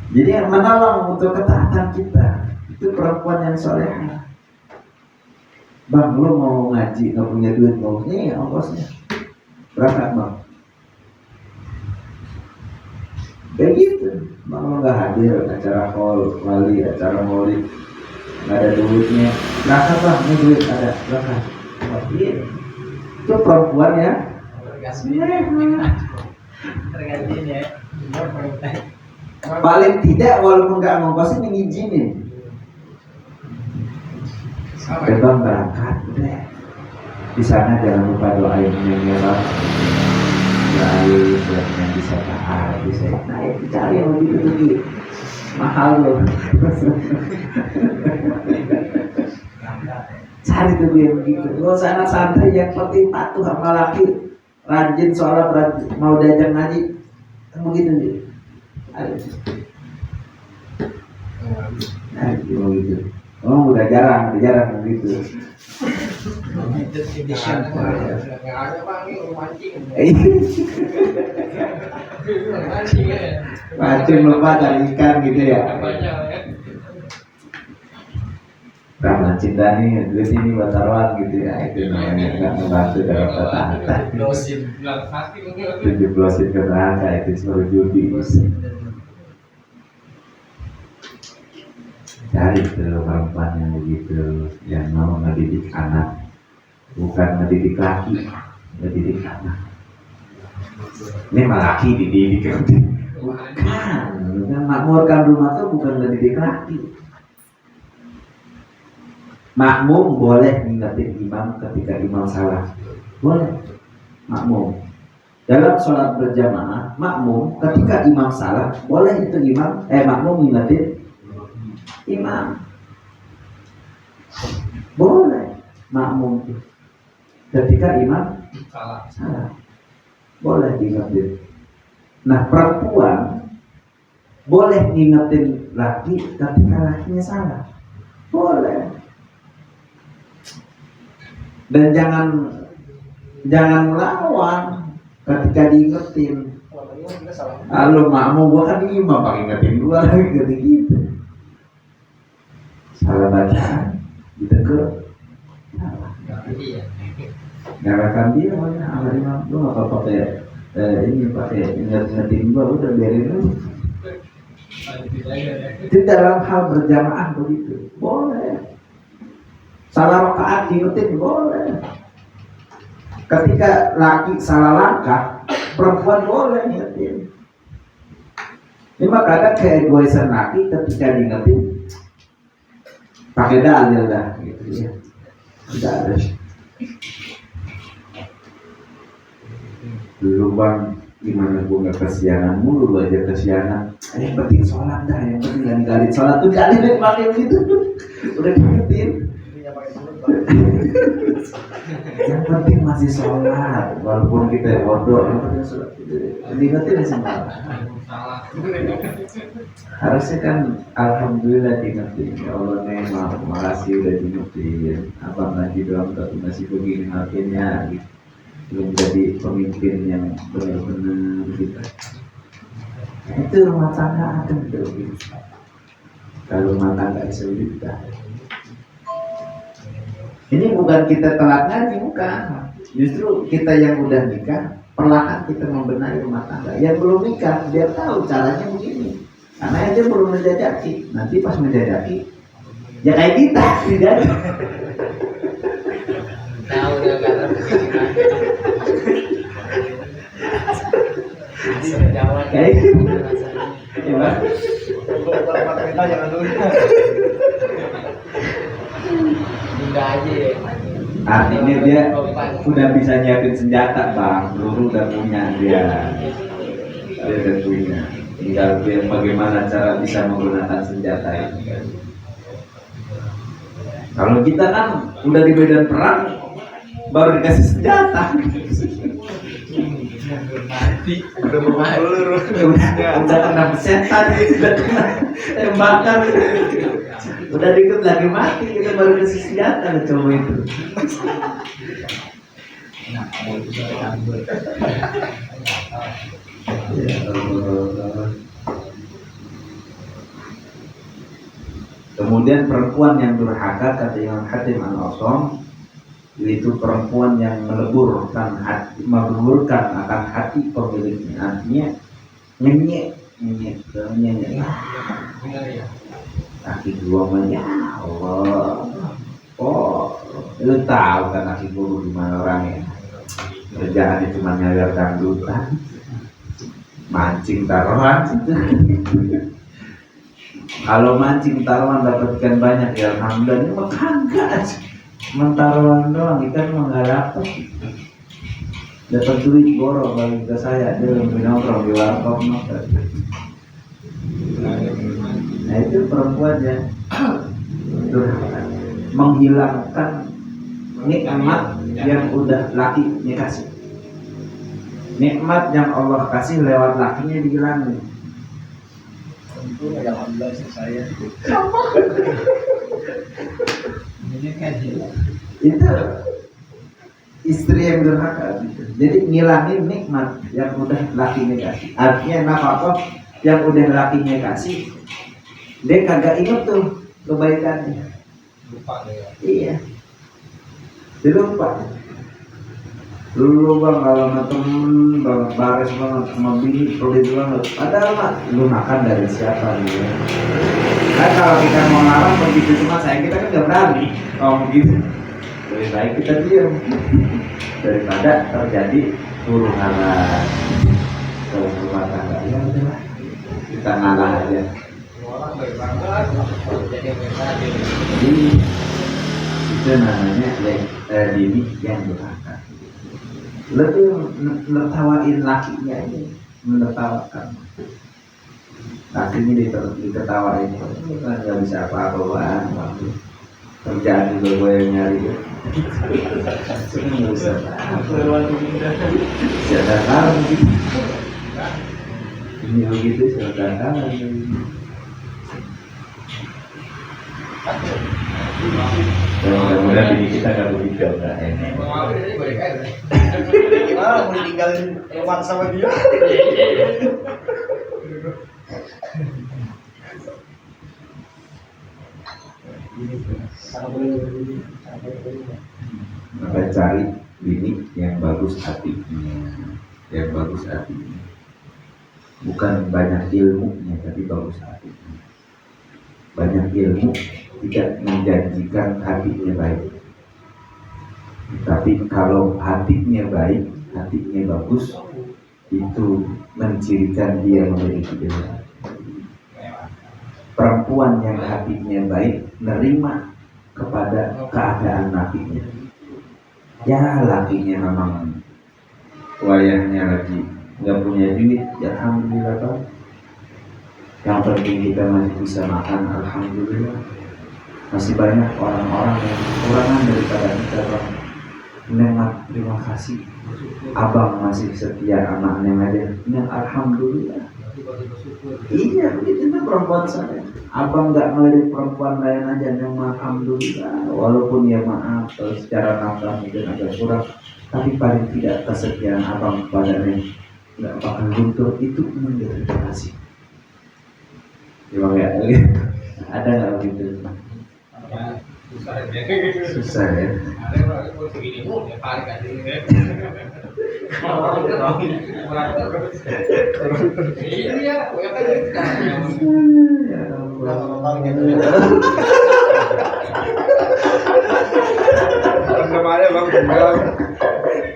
Jadi yang menolong untuk ketaatan kita itu perempuan yang salehah. Bang, lu mau ngaji nggak punya duit, mau nih ongkosnya berangkat bang. Kayak gitu. Bang, lu nggak hadir acara haul wali, acara maulid, nggak ada duitnya, berangkat bang, ini duit ada, berangkat. Itu perempuan ya. Tergantung ya. Paling tidak walaupun nggak ngongkosin ngizinin. Bang berangkat udah. Di sana jangan lupa doain yang merah. baik yang bisa tahan bisa nah itu cari yang begitu tuh mahal loh. Cari tuh yang begitu. Gak usah anak santri yang penting patuh sama laki, rajin sholat, rajin mau diajak ngaji, kan begitu sih. Ayo. Ayo begitu. Oh udah jarang begitu. Mancing lupa cari ikan gitu ya. Nah, mancing Dani, duit ini buat taruhan gitu ya. Itu namanya nggak membantu dalam kata-kata. Jeblosin ke neraka itu suruh judi. Cari tuh perempuan yang begitu, yang mau mendidik anak, bukan mendidik laki, mendidik anak. Ini malah laki dididik, bukan. Makmurkan rumah tuh bukan mendidik laki. Makmum boleh ngingetin imam ketika imam salah, boleh. Makmum dalam sholat berjamaah, makmum ketika imam salah, boleh itu makmum ngingetin imam, boleh makmum ketika imam salah, boleh diingetin. Nah perempuan boleh ngingetin laki ketika lakinya salah, boleh. Dan jangan melawan ketika diingetin. Halo makmum, gua kan imam pakai ingetin gua lagi gitu. Salah bacaan ditegur, nyalakan dia mana sama imam, lu nggak apa pakai ingetin gua, udah biarin lu. Di dalam hal berjamaah begitu, boleh. Salah rakaat diingetin boleh. Ketika laki salah langkah, perempuan boleh ingetin. Ini makanya keegoisan laki ketika diingetin pakai dalil dah gitu ya. Tidak ada. Dulu bang, gimana gue nggak kesianan mulu aja kesianan. Yang penting sholat dah, yang penting jangan galit sholat tuh galit deh pakai begitu. Udah diingetin. Yang penting masih sholat, walaupun kita bodoh, yang penting sholat. Diingetin semua. Harusnya kan alhamdulillah diingetin. Ya Allah memang makasih udah diingetin. Abang lagi doang tapi masih begini akhirnya gitu. Belum jadi pemimpin yang benar-benar gitu. Itu rumah tangga akan gitu. Kalau rumah tangga solidar. Ini bukan kita telat ngaji, bukan. Justru kita yang udah nikah, perlahan kita membenahi rumah tangga. Yang belum nikah, dia tahu caranya begini. Karena dia belum menjajaki. Nanti pas menjajaki, ya kayak kita, tidak. Tahu udah kan? Kayak gitu. Gimana? Kita jangan dulu. Bunda aja ya. Artinya dia udah bisa nyiapin senjata bang, peluru udah punya dia udah punya. Tinggal dia bagaimana cara bisa menggunakan senjata ini. Kalau kita kan udah di medan perang, baru dikasih senjata. Mati, udah mati. Udah kena setan, udah kena tembakan. Udah dikit lagi mati, kita baru kasih senjata coba itu. Kemudian perempuan yang durhaka kata Imam Hatim Al-Asam, yaitu perempuan yang meleburkan akan hati pemiliknya, artinya ngenyek. Kaki gua mah ya Allah. Oh, lu tahu kan kaki gua gimana orangnya? Kerjaannya cuma nyayar dangdutan, mancing taruhan. Kalau mancing taruhan dapatkan banyak ya alhamdulillah, ini mah kagak. Cuma taruhan doang, ikan mah nggak dapet. dapat duit borong bagi ke saya, dia lebih nongkrong di warkop nongkrong. Nah itu perempuan yang durhaka, menghilangkan nikmat yang udah lakinya kasih. Nikmat yang Allah kasih lewat lakinya dihilangin. Tentu alhamdulillah saya. Ini kan Itu istri yang durhaka gitu. Jadi ngilangin nikmat yang udah lakinya kasih. Artinya nafkah yang udah lakinya kasih, dia kagak inget tuh kebaikannya. lupa deh. Iya, dia lupa. Dulu bang kalau sama temen banget bares banget sama bini pelit banget. Padahal mah lu makan dari siapa gitu. Nah kalau kita mau larang begitu cuma sayang kita kan gak berani. Oh begitu. Lebih baik kita diam daripada terjadi huru hara dalam rumah tangga. Ya udahlah, kita ngalah aja. Orang baik banget. Jadi mereka Jadi itu namanya diri yang durhaka. Lebih menertawain lakinya ini, menertawakan lakinya diketawain, nggak bisa apa-apaan, kerjaan juga gue yang nyari, nggak bisa apa-apa, siapa tahu gitu, ini begitu siapa tahu. Mudah-mudahan diri kita nggak begitu, nggak enak. Gimana mau ditinggalin rumah sama dia? Maka cari bini yang bagus hatinya, yang bagus hatinya, bukan banyak ilmunya tapi bagus hatinya. Banyak ilmu tidak menjanjikan hatinya baik, tapi kalau hatinya baik, hatinya bagus, itu mencirikan dia memiliki ilmu. Perempuan yang hatinya baik nerima kepada keadaan lakinya. Ya lakinya memang wayahnya lagi nggak punya duit, ya alhamdulillah Pak. Yang penting kita masih bisa makan, alhamdulillah. Masih banyak orang-orang yang kekurangan daripada kita Bang. Nemat, terima kasih. Abang masih setia sama Neng aja. Neng alhamdulillah. Iya, begitu tuh perempuan saya. Abang nggak ngelirik perempuan lain aja, Neng alhamdulillah. Walaupun ya maaf, secara nafkah mungkin agak kurang, tapi paling tidak kesetiaan abang kepada Neng nggak bakal luntur, itu terima kasih. Gimana ya? Ada nggak begitu? Susah ya. Kemarin bang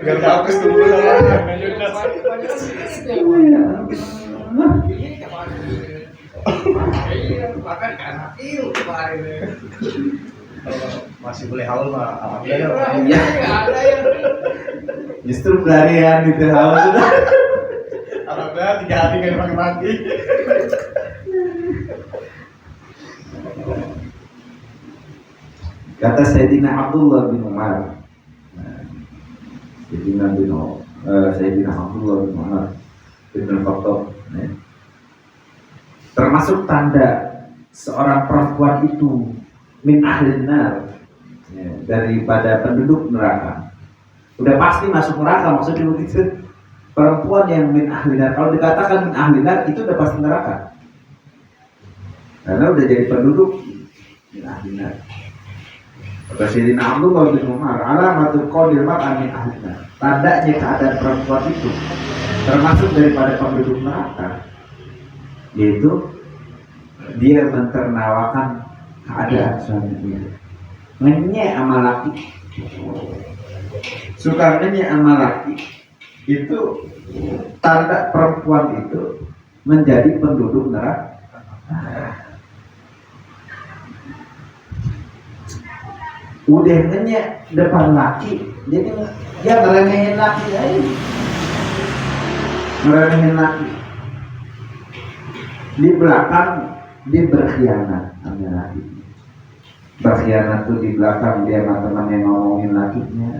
biar bagus dulu masih boleh haul mah alhamdulillah. Iya. Justru pelarian gitu hawa sudah. Alhamdulillah 3 hari kan pakai mati. Kata Sayyidina Abdullah bin Umar. Sayyidina Abdullah bin Umar bin Khattab. Termasuk tanda seorang perempuan itu min ahlin nar, daripada penduduk neraka. Udah pasti masuk neraka, maksudnya begitu. Perempuan yang min ahlin nar, kalau dikatakan min ahlin nar itu udah pasti neraka, karena udah jadi penduduk min ahlin nar. Kata Sayyidina Abdullah bin Umar, alamatul qadir mar'an min ahlin nar, tandanya keadaan perempuan itu termasuk daripada penduduk neraka, yaitu dia menternawakan keadaan suaminya, ngenyek sama laki, suka ngenyek sama laki, itu tanda perempuan itu menjadi penduduk neraka. udah nanya depan laki, jadi ya ngeremehin laki aja, ngeremehin laki. Di belakang dia berkhianat sama laki. Berkhianat tuh di belakang dia sama teman yang ngomongin lakinya.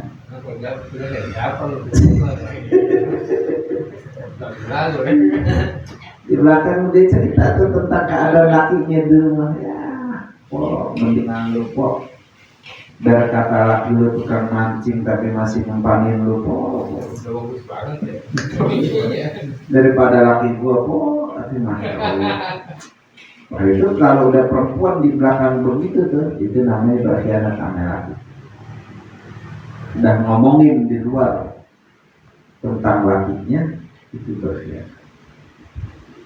Di belakang dia cerita tuh tentang keadaan lakinya di rumah. Ya, mendingan lu kok. Dari kata laki lu tukang mancing tapi masih nempanin lu kok. Bagus banget ya. Daripada laki gua kok, tapi masya Allah. Nah itu kalau udah perempuan di belakang begitu tuh, itu namanya berkhianat sama laki. Dan ngomongin di luar tentang lakinya, itu berkhianat.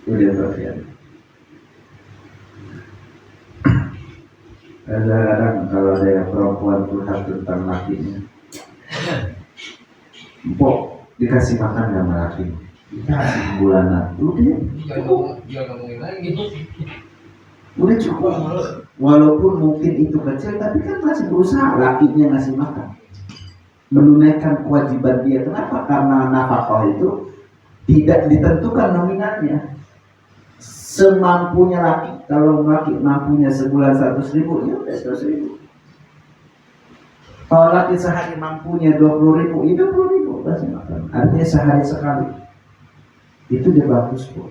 Udah berkhianat. Kadang-kadang kalau ada yang perempuan curhat tentang lakinya, Mpok dikasih makan sama laki, dikasih bulanan, Jangan ngomongin lagi. udah cukup. Walaupun mungkin itu kecil, tapi kan masih berusaha lakinya ngasih makan, menunaikan kewajiban dia. Kenapa? Karena nafkah itu tidak ditentukan nominalnya. Semampunya laki. Kalau laki mampunya sebulan 100.000, ya udah 100.000. Kalau laki sehari mampunya 20.000, ya 20.000 kasih makan. Artinya sehari sekali. Itu dia bagus kok.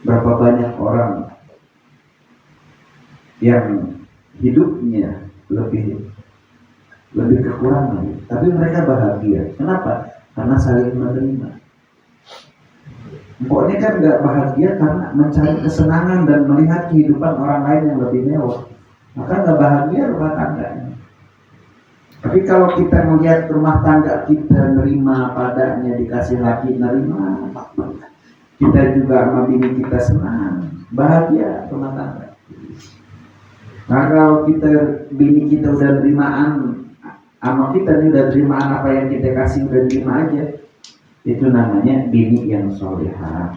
Berapa banyak orang yang hidupnya lebih kekurangan, tapi mereka bahagia. Kenapa? Karena saling menerima. Pokoknya kan nggak bahagia karena mencari kesenangan dan melihat kehidupan orang lain yang lebih mewah, maka nggak bahagia rumah tangganya. Tapi kalau kita melihat rumah tangga kita nerima padanya, dikasih laki nerima, kita juga sama bini kita senang, bahagia rumah tangga. Nah kalau bini kita udah terimaan sama kita nih, udah terimaan apa yang kita kasih, udah terima aja, itu namanya bini yang solehah.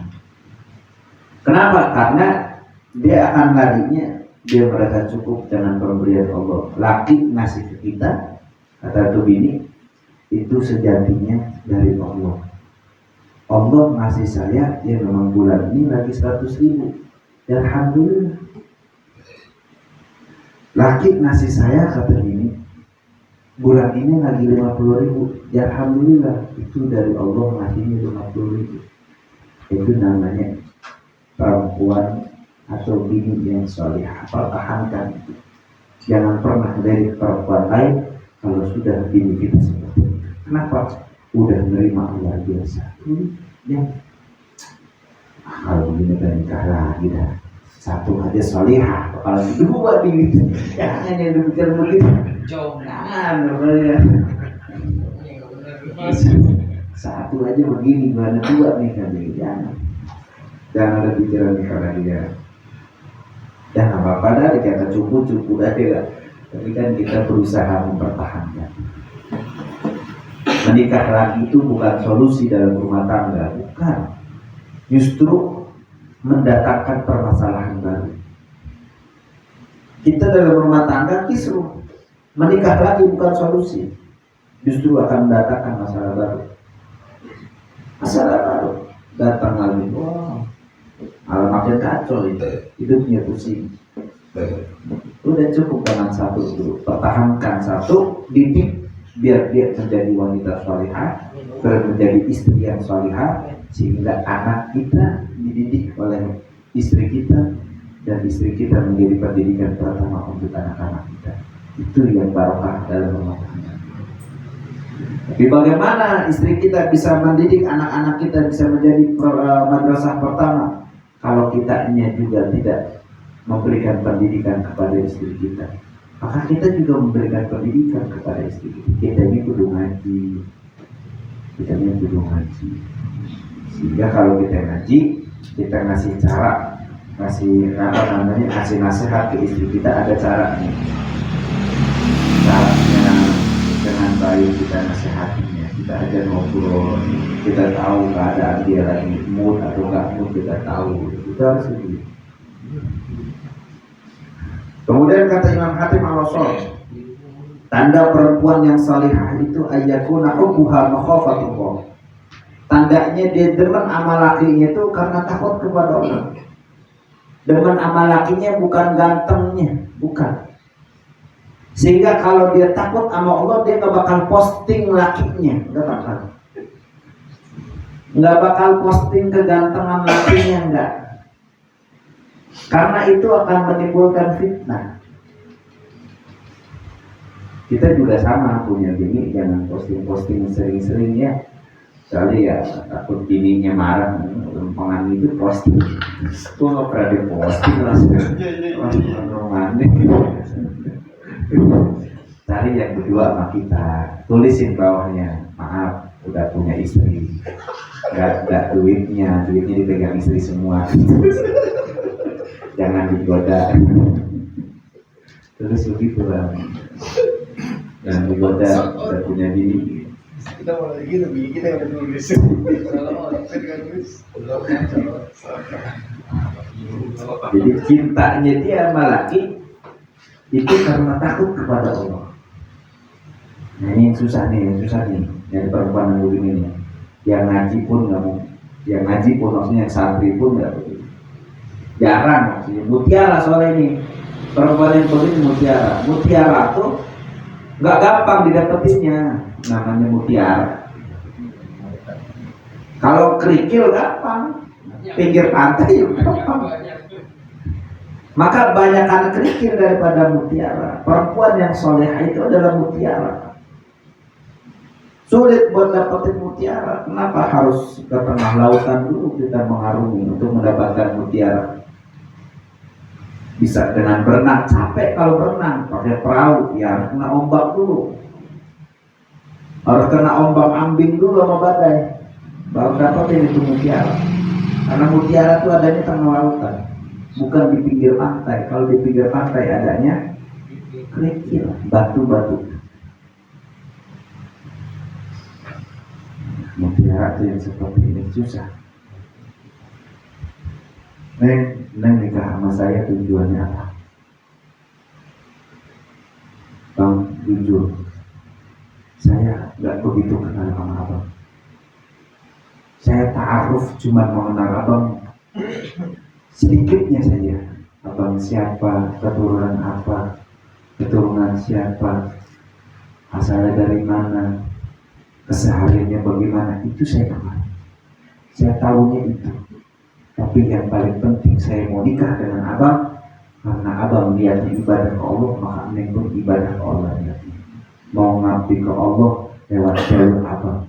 Kenapa? Karena dia akan larinya, dia merasa cukup dengan pemberian Allah. Laki ngasih ke kita, kata tuh bini, itu sejatinya dari Allah. Allah ngasih saya, ya memang bulan ini lagi 100.000, alhamdulillah. Laki ngasih saya, kata bini, bulan ini lagi 50.000, ya alhamdulillah, itu dari Allah ngasihnya 50.000. Itu namanya perempuan atau bini yang solehah. Pertahankan itu. Jangan pernah dari perempuan lain kalau sudah bini kita seperti itu. Kenapa? Udah menerima luar biasa. Ya. Kalau begini kan nikah lagi dah. Satu aja solehah, kalau dua bini, jangan yang demikian begitu. Jangan, namanya. Satu aja begini, gimana dua nih kan? Jangan ada pikiran nikah lagi ya. Jangan apa-apa dah, dikata cukup aja lah. Tapi kan kita berusaha mempertahankan. Menikah lagi itu bukan solusi dalam rumah tangga, bukan. Justru mendatangkan permasalahan baru. Kita dalam rumah tangga kisruh. Menikah lagi bukan solusi, justru akan mendatangkan masalah baru. Masalah baru datang lagi, wah, malah makin kacau itu, hidupnya pusing. Udah cukup dengan satu dulu, pertahankan satu, didik biar dia menjadi wanita salihah, menjadi istri yang salihah, sehingga anak kita dididik oleh istri kita dan istri kita menjadi pendidikan pertama untuk anak-anak kita. Itu yang barokah dalam rumah tangga. Tapi bagaimana istri kita bisa mendidik anak-anak kita bisa menjadi madrasah pertama kalau kitanya juga tidak memberikan pendidikan kepada istri kita? Maka kita juga memberikan pendidikan kepada istri kita. Kita ini kudu ngaji, sehingga kalau kita ngaji, kita ngasih cara, ngasih nasihat ke istri kita, ada caranya. Caranya dengan baik kita nasihatinya, kita aja ngobrol, kita tahu keadaan dia lagi mood atau enggak mood, kita tahu. Kita harus begitu. Kemudian kata Imam Hatim al-Rasul, Tanda perempuan yang salihah itu ayyakuna hubbuha makhafatullah. Tandanya dia demen sama lakinya itu karena takut kepada Allah. Demen sama lakinya bukan gantengnya, bukan. Sehingga kalau dia takut sama Allah, dia gak bakal posting lakinya, gak bakal posting kegantengan lakinya, enggak. Karena itu akan menimbulkan fitnah. Kita juga sama punya bini, jangan posting sering-sering ya. Soalnya ya takut bininya marah, lempengan itu posting. Gue gak pernah di posting langsung romantis. Cari yang berdua sama kita, tulisin bawahnya, maaf udah punya istri, gak duitnya dipegang istri semua. Jangan digoda. Terus begitu lah. Jangan digoda, udah punya bini. Kita mau lagi gitu, bini kita yang udah nulis. Jadi cintanya dia sama laki itu karena takut kepada Allah. Nah ini yang susah nih, yang perempuan yang begini nih. Yang ngaji pun nggak mau, yang ngaji pun maksudnya yang santri pun nggak begitu. Jarang maksudnya. Mutiara soalnya ini perempuan yang begini mutiara. Mutiara tuh nggak gampang didapetinnya, namanya mutiara. Kalau kerikil gampang, pinggir pantai gampang. Maka banyakkan kerikil daripada mutiara. Perempuan yang solehah itu adalah mutiara. Sulit buat dapetin mutiara. Kenapa harus ke tengah lautan dulu kita mengarungi untuk mendapatkan mutiara? Bisa dengan berenang, capek kalau berenang pakai perahu, ya harus kena ombak dulu. Harus kena ombak ambing dulu sama badai, baru dapetin itu mutiara. Karena mutiara itu adanya tengah lautan, bukan di pinggir pantai. Kalau di pinggir pantai adanya kerikil, batu-batu. Mutiara itu yang seperti ini susah. Neng nikah sama saya tujuannya apa? Bang, jujur, saya nggak begitu kenal sama abang. Saya ta'aruf cuma mengenal abang sedikitnya saja. Abang siapa, keturunan apa, keturunan siapa, asalnya dari mana, kesehariannya bagaimana, itu saya kenal. Saya tahunya itu. Tapi yang paling penting saya mau nikah dengan abang karena abang niatnya ibadah ke Allah, maka neng pun ibadah ke Allah niatnya. Mau ngabdi ke Allah lewat jalur abang.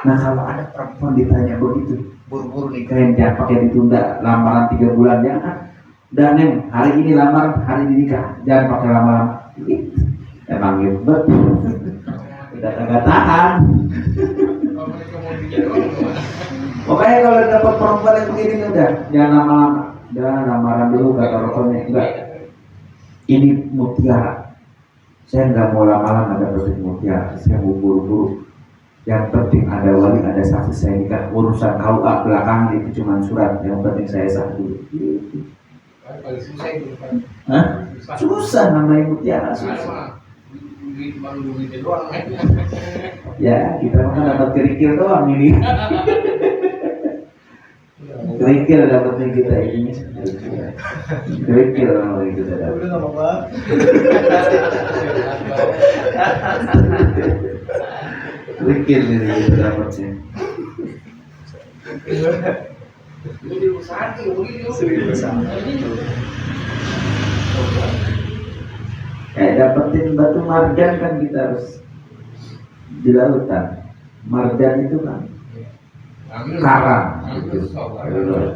Nah kalau ada perempuan ditanya begitu, buru-buru nikahin, jangan pakai ditunda, lamaran 3 bulan jangan. Dan neng hari ini lamaran, hari ini nikah, jangan pakai lamaran. Emang ribet, udah kagak tahan. Pokoknya kalau dapat perempuan yang begini udah jangan lama-lama, jangan lamaran dulu kata rokoknya. Enggak, ini mutiara. Saya nggak mau lama-lama dapetin mutiara. Saya mau buru-buru. Yang penting ada wali, ada saksi, saya nikah. Urusan KUA belakangan itu cuma surat. Yang penting saya sah dulu. Hah? Susah namanya mutiara, susah. Ya kita kan dapat kerikil doang ini. Kerikil dapatnya kita ini. Kerikil namanya kita dapat. Udah nggak apa-apa. Kerikil ini kita dapatnya. Dapetin batu marjan kan kita harus di lautan. Marjan itu kan karang gitu.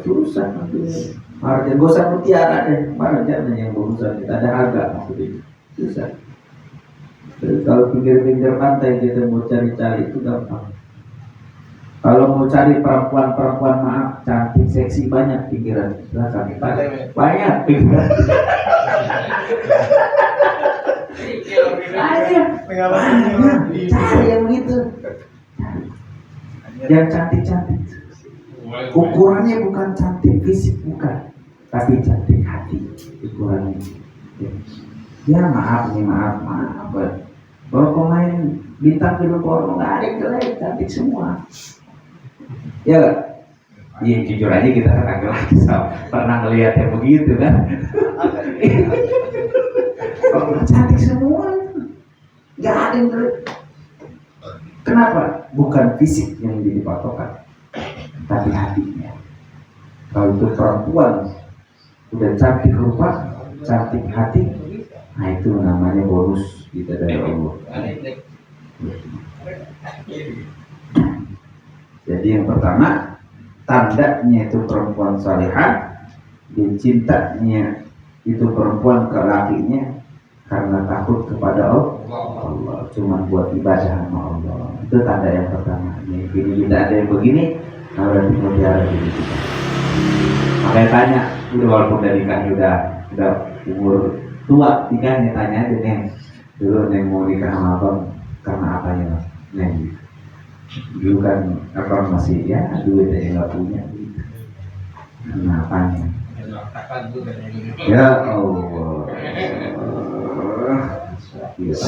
Susah maksudnya. Marjan gak usah mutiara deh, marjan yang bagusan kita ada harga maksudnya. Susah. Terus kalau pinggir-pinggir pantai kita mau cari-cari itu gampang. Kalau mau cari perempuan maaf cantik seksi banyak pinggiran belakang banyak pinggiran. Cari yang begitu. Yang cantik-cantik. Ukurannya bukan cantik fisik bukan, tapi cantik hati ukurannya. Ya maaf nih, maaf. Bahwa pemain bintang film porno nggak ada yang jelek, cantik semua. Ya nggak? Iya jujur aja kita kan agak pernah ngelihat yang begitu kan. Oh, cantik semua, nggak ada yang jelek. Kenapa? Bukan fisik yang jadi patokan, tapi hatinya. Kalau itu perempuan udah cantik rupa, cantik hati, nah itu namanya bonus kita dari Allah. Jadi yang pertama, tandanya itu perempuan salihah, dan cintanya itu perempuan ke lakinya karena takut kepada Allah, cuma buat ibadah sama Allah. Itu tanda yang pertama. Nih, kita ada yang begini, kalau berarti mutiara diri kita. Makanya tanya, udah walaupun dari nikahnya udah umur tua, nikahnya tanya aja Neng, dulu Neng mau nikah sama abang karena apanya Neng? Dulu kan abang masih ya duit aja nggak punya, karena apanya? Ya Allah. Yes.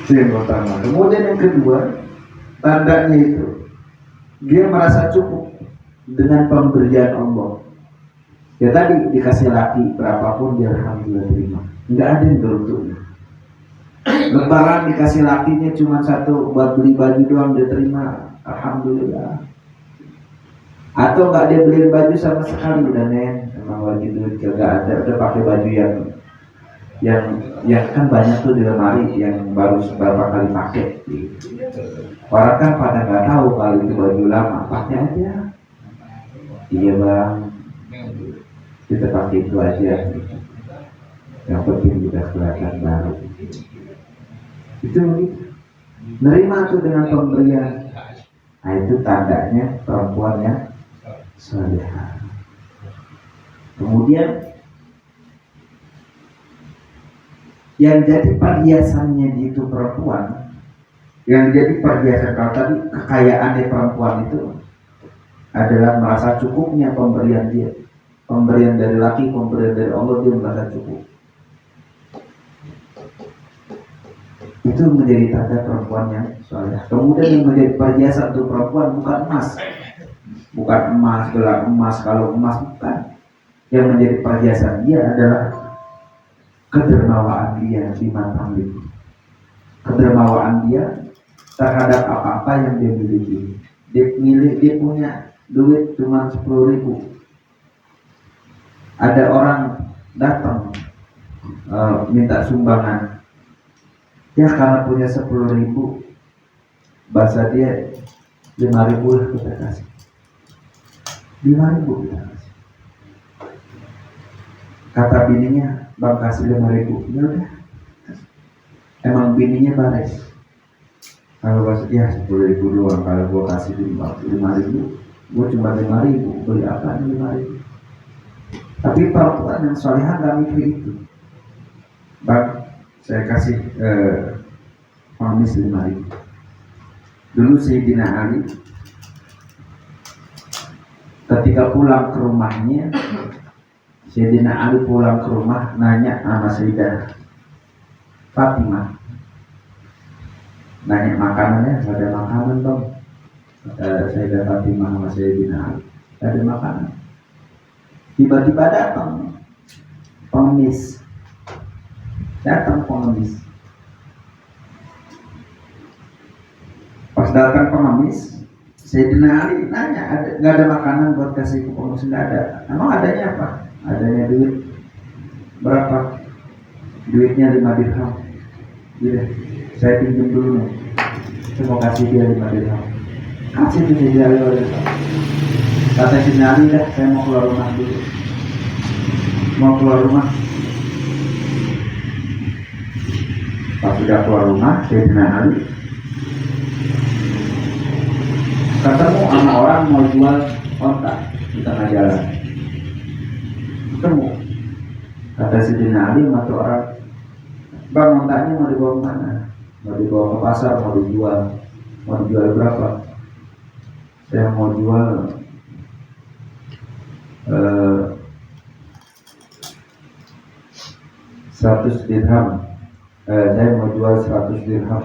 Itu yang pertama. Kemudian yang kedua, tandanya itu dia merasa cukup dengan pemberian Allah. Ya tadi dikasih laki berapapun dia alhamdulillah terima. Enggak ada yang beruntung. Lebaran dikasih lakinya cuma satu buat beli baju doang dia terima, alhamdulillah. Atau enggak dia beli baju sama sekali udah Nen, emang lagi duit kagak ada, udah pakai baju yang kan banyak tuh di lemari yang baru beberapa kali pakai. Orang kan pada nggak tahu kalau itu baju lama, pakai aja. Iya bang, kita pakai itu aja. Yang penting udah kelihatan baru. Itu nerima tuh dengan pemberian. Nah itu tandanya perempuan yang salihah. Kemudian yang jadi perhiasannya itu perempuan, yang jadi perhiasan kalau tadi kekayaannya perempuan itu adalah merasa cukupnya pemberian dia, pemberian dari laki, pemberian dari Allah, dia merasa cukup. Itu menjadi tanda perempuan yang salihah. Kemudian yang menjadi perhiasan untuk perempuan bukan emas, gelang emas, kalau emas bukan. Yang menjadi perhiasan dia adalah kedermawaan dia di mata itu. Kedermawaan dia terhadap apa-apa yang dia miliki. Dia punya duit cuma 10.000. Ada orang datang minta sumbangan. Ya karena punya 10.000, bahasa dia 5.000 lah kita kasih. 5.000 kita kasih. Kata bininya, bang kasih 5.000. Ya udah. Emang bininya bares. Kalau bahasa ya 10.000 doang. Kalau gua kasih 5.000, gua cuma 5.000. Beli apa 5.000? Tapi perempuan yang salihah nggak mikir itu. Bang, saya kasih pengemis 5.000. Dulu Sayyidina Ali ketika pulang ke rumahnya, Sayyidina Ali pulang ke rumah nanya sama Sayyidah Fatimah, nanya makanannya, ada makanan dong. Sayyidah Fatimah sama Sayyidina Ali, ada makanan. Tiba-tiba datang pengemis. Pas datang pengemis, Sayyidina Ali nanya, nggak ada makanan buat kasih ke pengemis? Nggak ada. Emang adanya apa? Adanya duit. Berapa? Duitnya 5 dirham. Iya, saya pinjam dulu nih. Saya mau kasih dia 5 dirham. Kasih tuh Sayyidina Ali. Kata Sayyidina Ali, dah saya mau keluar rumah dulu. Mau keluar rumah. Pas sudah keluar rumah, Sayyidina Ali ketemu sama orang mau jual onta di tengah jalan. Ketemu. Kata Sayyidina Ali sama tuh orang, bang, ontanya mau dibawa kemana? Mau dibawa ke pasar, mau dijual? Mau dijual berapa? Saya mau jual 100 dirham. Saya mau jual 100 dirham.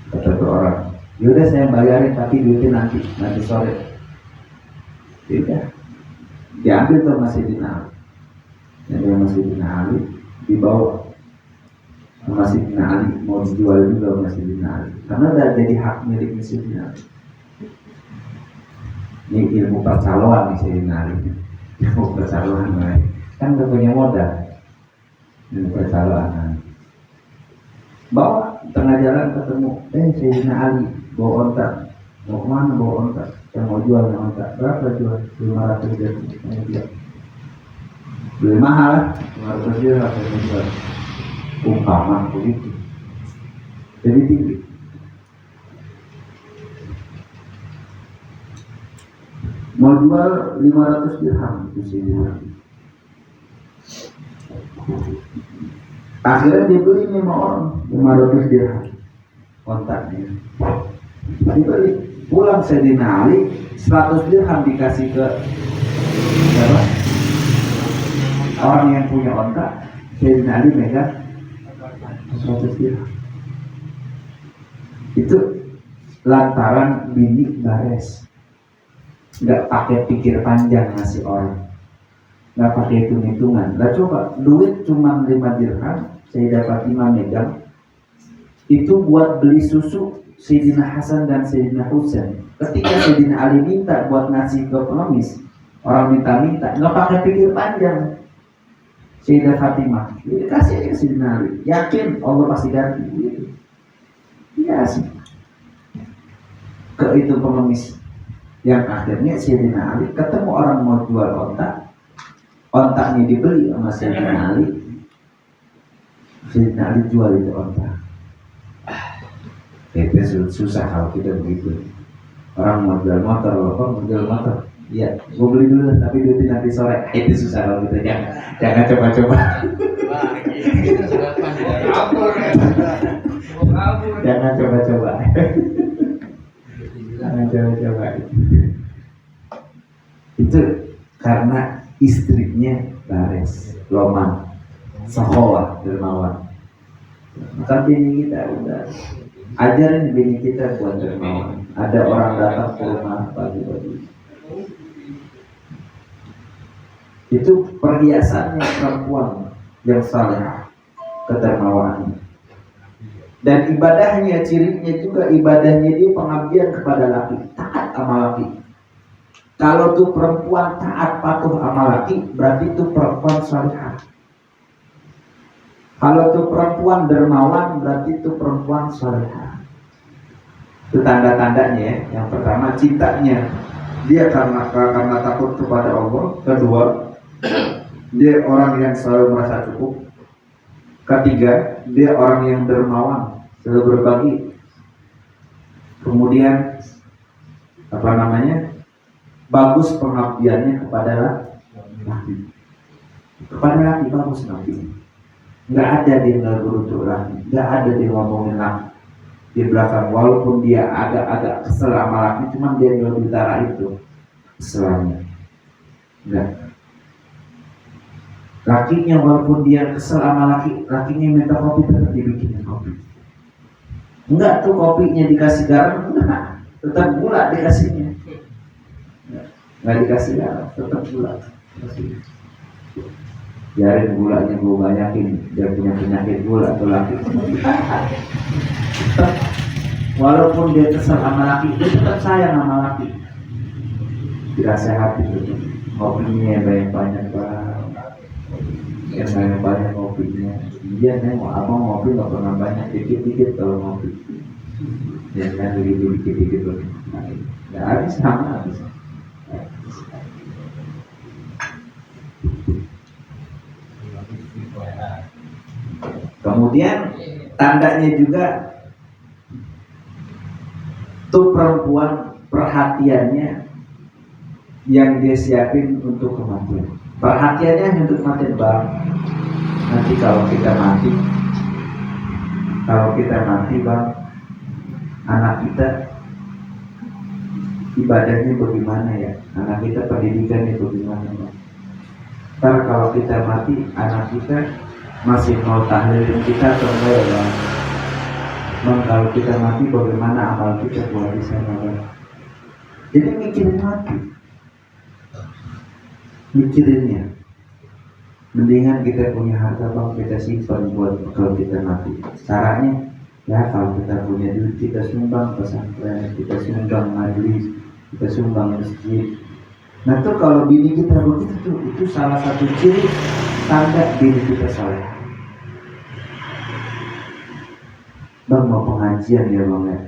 Kata tuh orang, yaudah saya bayarin tapi duitnya nanti sore. Tidak. Diambil tuh masih dinali. Jadi masih dinali dibawa masih dinali, mau dijual juga masih dinali. Karena udah jadi hak milik masih dinali. Ini ilmu percaloan masih dinali. Ilmu percaloan kan udah punya modal. Ilmu percaloan. Bawa tengah jalan ketemu, Sayyidina Ali bawa onta. Mau kemana bawa onta? Yang mau jual yang onta. Berapa jual? 500 dirham. Beli mahal, 500 dirham jual. Umpama begitu. Jadi tinggi. Mau jual 500 dirham itu Sayyidina Ali. Akhirnya dibeli 5 orang 500 dirham kontaknya. Dibeli pulang Sayyidina Ali 100 dirham dikasih ke siapa? Orang yang punya ontak. Sayyidina Ali megang 100 dirham. Itu lantaran bini bares, nggak pakai pikir panjang ngasih orang, nggak pakai hitung-hitungan. Lah coba duit cuma 5 dirham, Sayyidah Fatimah megang itu buat beli susu Sayyidina Hasan dan Sayyidina Husain. Ketika Sayyidina Ali minta buat ngasih ke pengemis, orang minta nggak pakai pikir panjang. Sayyidah Fatimah dikasih aja ke Sayyidina Ali, yakin Allah pasti ganti. Iya sih. Ke itu pengemis yang akhirnya Sayyidina Ali ketemu orang mau jual ontaknya dibeli sama Sayyidina Ali. Sayyidina Ali jual itu ontak. Itu susah kalau kita begitu. Orang mau jual motor, bapak mau jual motor, iya, gue beli dulu tapi duitnya nanti sore. Itu susah kalau kita jangan coba-coba. Jangan coba-coba. Jangan coba-coba. Itu karena istrinya bares, loman, sekolah, dermawan. Maka bini kita udah ajarin bini kita buat dermawan. Ada orang datang ke rumah pagi-pagi, itu perhiasannya perempuan yang saleh, kedermawanan. Dan ibadahnya, cirinya juga ibadahnya dia pengabdian kepada laki, taat sama laki. Kalau tuh perempuan taat patuh sama laki, berarti itu perempuan salihah. Kalau tuh perempuan dermawan, berarti itu perempuan salihah. Itu tanda-tandanya ya. Yang pertama cintanya dia karena takut kepada Allah. Kedua, dia orang yang selalu merasa cukup. Ketiga, dia orang yang dermawan, selalu berbagi. Kemudian bagus pengabdiannya kepada laki. Kepada laki bagus pengabdiannya. Nggak ada dia nggak berutuk laki, nggak ada dia ngomongin laki di belakang. Walaupun dia agak-agak kesel sama laki, cuman dia lebih utara itu keselannya. Enggak. Lakinya walaupun dia kesel sama lakinya minta kopi tetap dibikinin kopi. Enggak tuh kopinya dikasih garam, enggak, tetap gula dikasihnya. Enggak dikasih garam, tetap gula. Biarin gulanya gue banyakin, dia punya penyakit gula tuh laki. Walaupun dia kesel sama laki, dia tetap sayang sama laki. Dirasehati itu. Kopinya banyak-banyak banget. Yang banyak-banyak kopinya. Dia mau abang ngopi nggak pernah banyak, dikit-dikit kalau ngopi. Jangan dikit-dikit loh. Nggak habis sama habis. Kemudian tandanya juga tuh perempuan perhatiannya yang dia siapin untuk kematian. Perhatiannya untuk kematian bang. Nanti kalau kita mati bang, anak kita ibadahnya bagaimana ya? Anak kita pendidikannya bagaimana bang? Ntar kalau kita mati, anak kita masih mau tahlilin kita atau enggak ya bang? Bang, kalau kita mati bagaimana amal kita buat di sana bang? Jadi mikirin mati, mikirinnya. Mendingan kita punya harta bang, kita simpan buat kalau kita mati. Caranya ya kalau kita punya duit kita sumbang pesantren, kita sumbang majelis, kita sumbang masjid. Nah tuh kalau bini kita begitu tuh, itu salah satu ciri tanda bini kita saleh. Bang mau pengajian ya bang ya?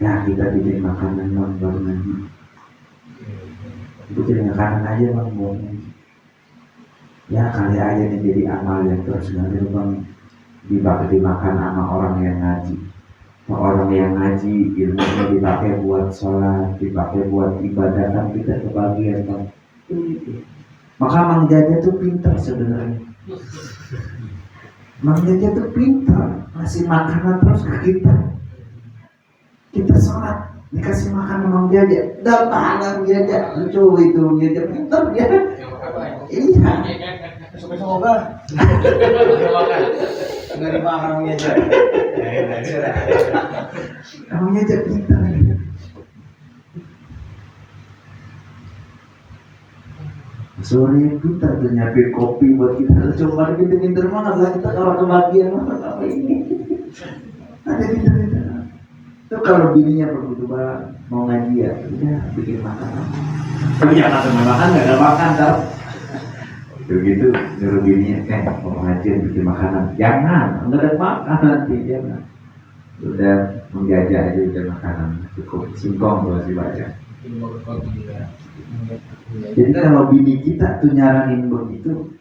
Ya kita bikin makanan bang baru ngaji. Bikin makanan aja bang mau ngaji. Ya kali aja nih jadi amal yang terus ngalir bang, dimakan sama orang yang ngaji. Orang yang ngaji ilmunya dipakai buat sholat, dipakai buat ibadah, kan kita kebagian bang. Maka Mang Jaja tuh pintar sebenarnya. Mang Jaja tuh pintar ngasih makanan terus ke kita. Kita sholat dikasih makan Mang Jaja, dapat Mang Jaja, lucu itu Mang Jaja pintar dia. Iya. Semoga nggak dimakan orangnya aja. Orangnya aja pintar. Sore pintar tuh nyiapin kopi buat kita. Coba kita pintar banget lah kita kalau kebagian banget apa ini. Ada pintar-pintar. Itu kalau bininya begitu bang mau ngaji ya, udah bikin makanan. Tapi jangan langsung makan, nggak ada makan tau. Begitu nyuruh bininya, mau ngajian bikin makanan. Jangan, nggak ada makan nanti, jangan. Udah menjajah aja udah makanan, cukup singkong kalau sih baca. Jadi kalau bini kita tuh nyaranin begitu,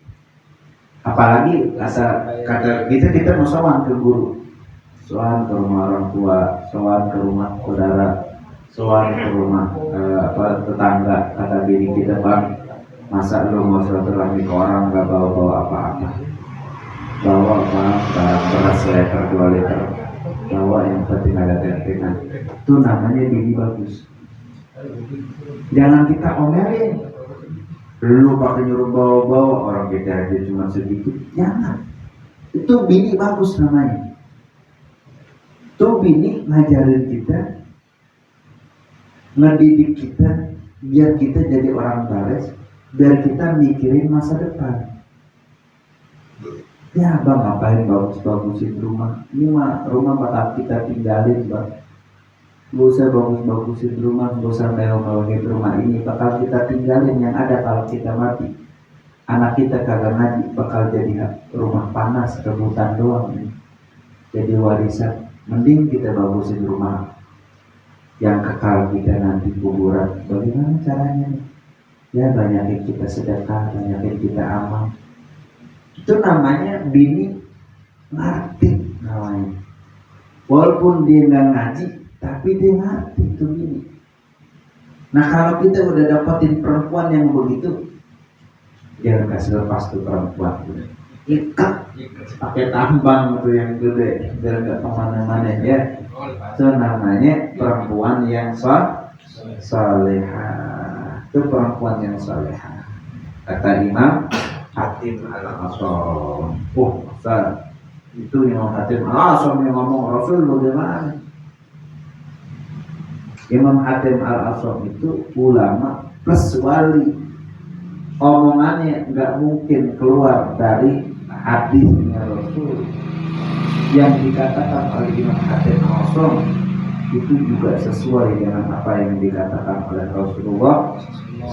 apalagi kata kita mau sowan ke guru, sowan ke rumah orang tua, sowan ke rumah saudara, sowan ke rumah tetangga, kata bini kita bang. Masa lu mau silaturahmi ke orang gak bawa apa-apa, bawa barang beras liter 2 liter, bawa yang penting ada tentengan. Itu namanya bini bagus. Jangan kita omelin, lu pakai nyuruh bawa-bawa orang kita aja cuma sedikit. Jangan. Itu bini bagus namanya. Itu bini ngajarin kita, ngedidik kita biar kita jadi orang bares, biar kita mikirin masa depan. Ya bang, ngapain bagus-bagusin rumah? Ini mah rumah bakal kita tinggalin bang. Gak usah bagus-bagusin rumah, gak usah mewah-mewahin rumah ini. Bakal kita tinggalin, yang ada kalau kita mati, anak kita kagak ngaji, bakal jadi rumah panas, rebutan doang nih. Jadi warisan. Mending kita bagusin rumah yang kekal kita nanti kuburan. Bagaimana caranya nih? Ya banyakin kita sedekah, banyakin kita amal. Itu namanya bini ngerti namanya. Walaupun dia nggak ngaji, tapi dia ngerti itu bini. Nah kalau kita udah dapetin perempuan yang begitu, jangan kasih lepas tuh perempuan. Ikat, pakai tambang tuh yang gede, biar nggak kemana-mana ya. Itu namanya perempuan yang salehah. Itu perempuan yang salehah. Kata Imam Hatim Al-Asam. Ustaz, itu Imam Hatim Al-Asam yang ngomong Rasul bagaimana? Imam Hatim Al-Asam itu ulama plus wali. Omongannya nggak mungkin keluar dari hadisnya Rasul. Yang dikatakan oleh Imam Hatim Al-Asam itu juga sesuai dengan apa yang dikatakan oleh Rasulullah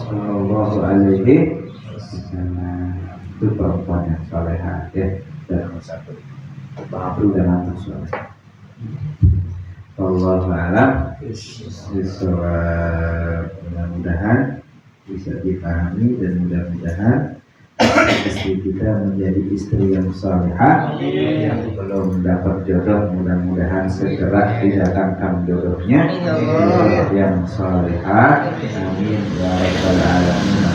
Sallallahu Alaihi Wasallam. Itu perempuan yang salehah ya, dan satu baru dan anak saleh. Wallahu a'lam bishawab. Mudah-mudahan bisa dipahami dan mudah-mudahan istri kita menjadi istri yang salihah. Yang belum dapat jodoh mudah-mudahan segera didatangkan jodohnya yang salihah. Amin ya rabbal alamin.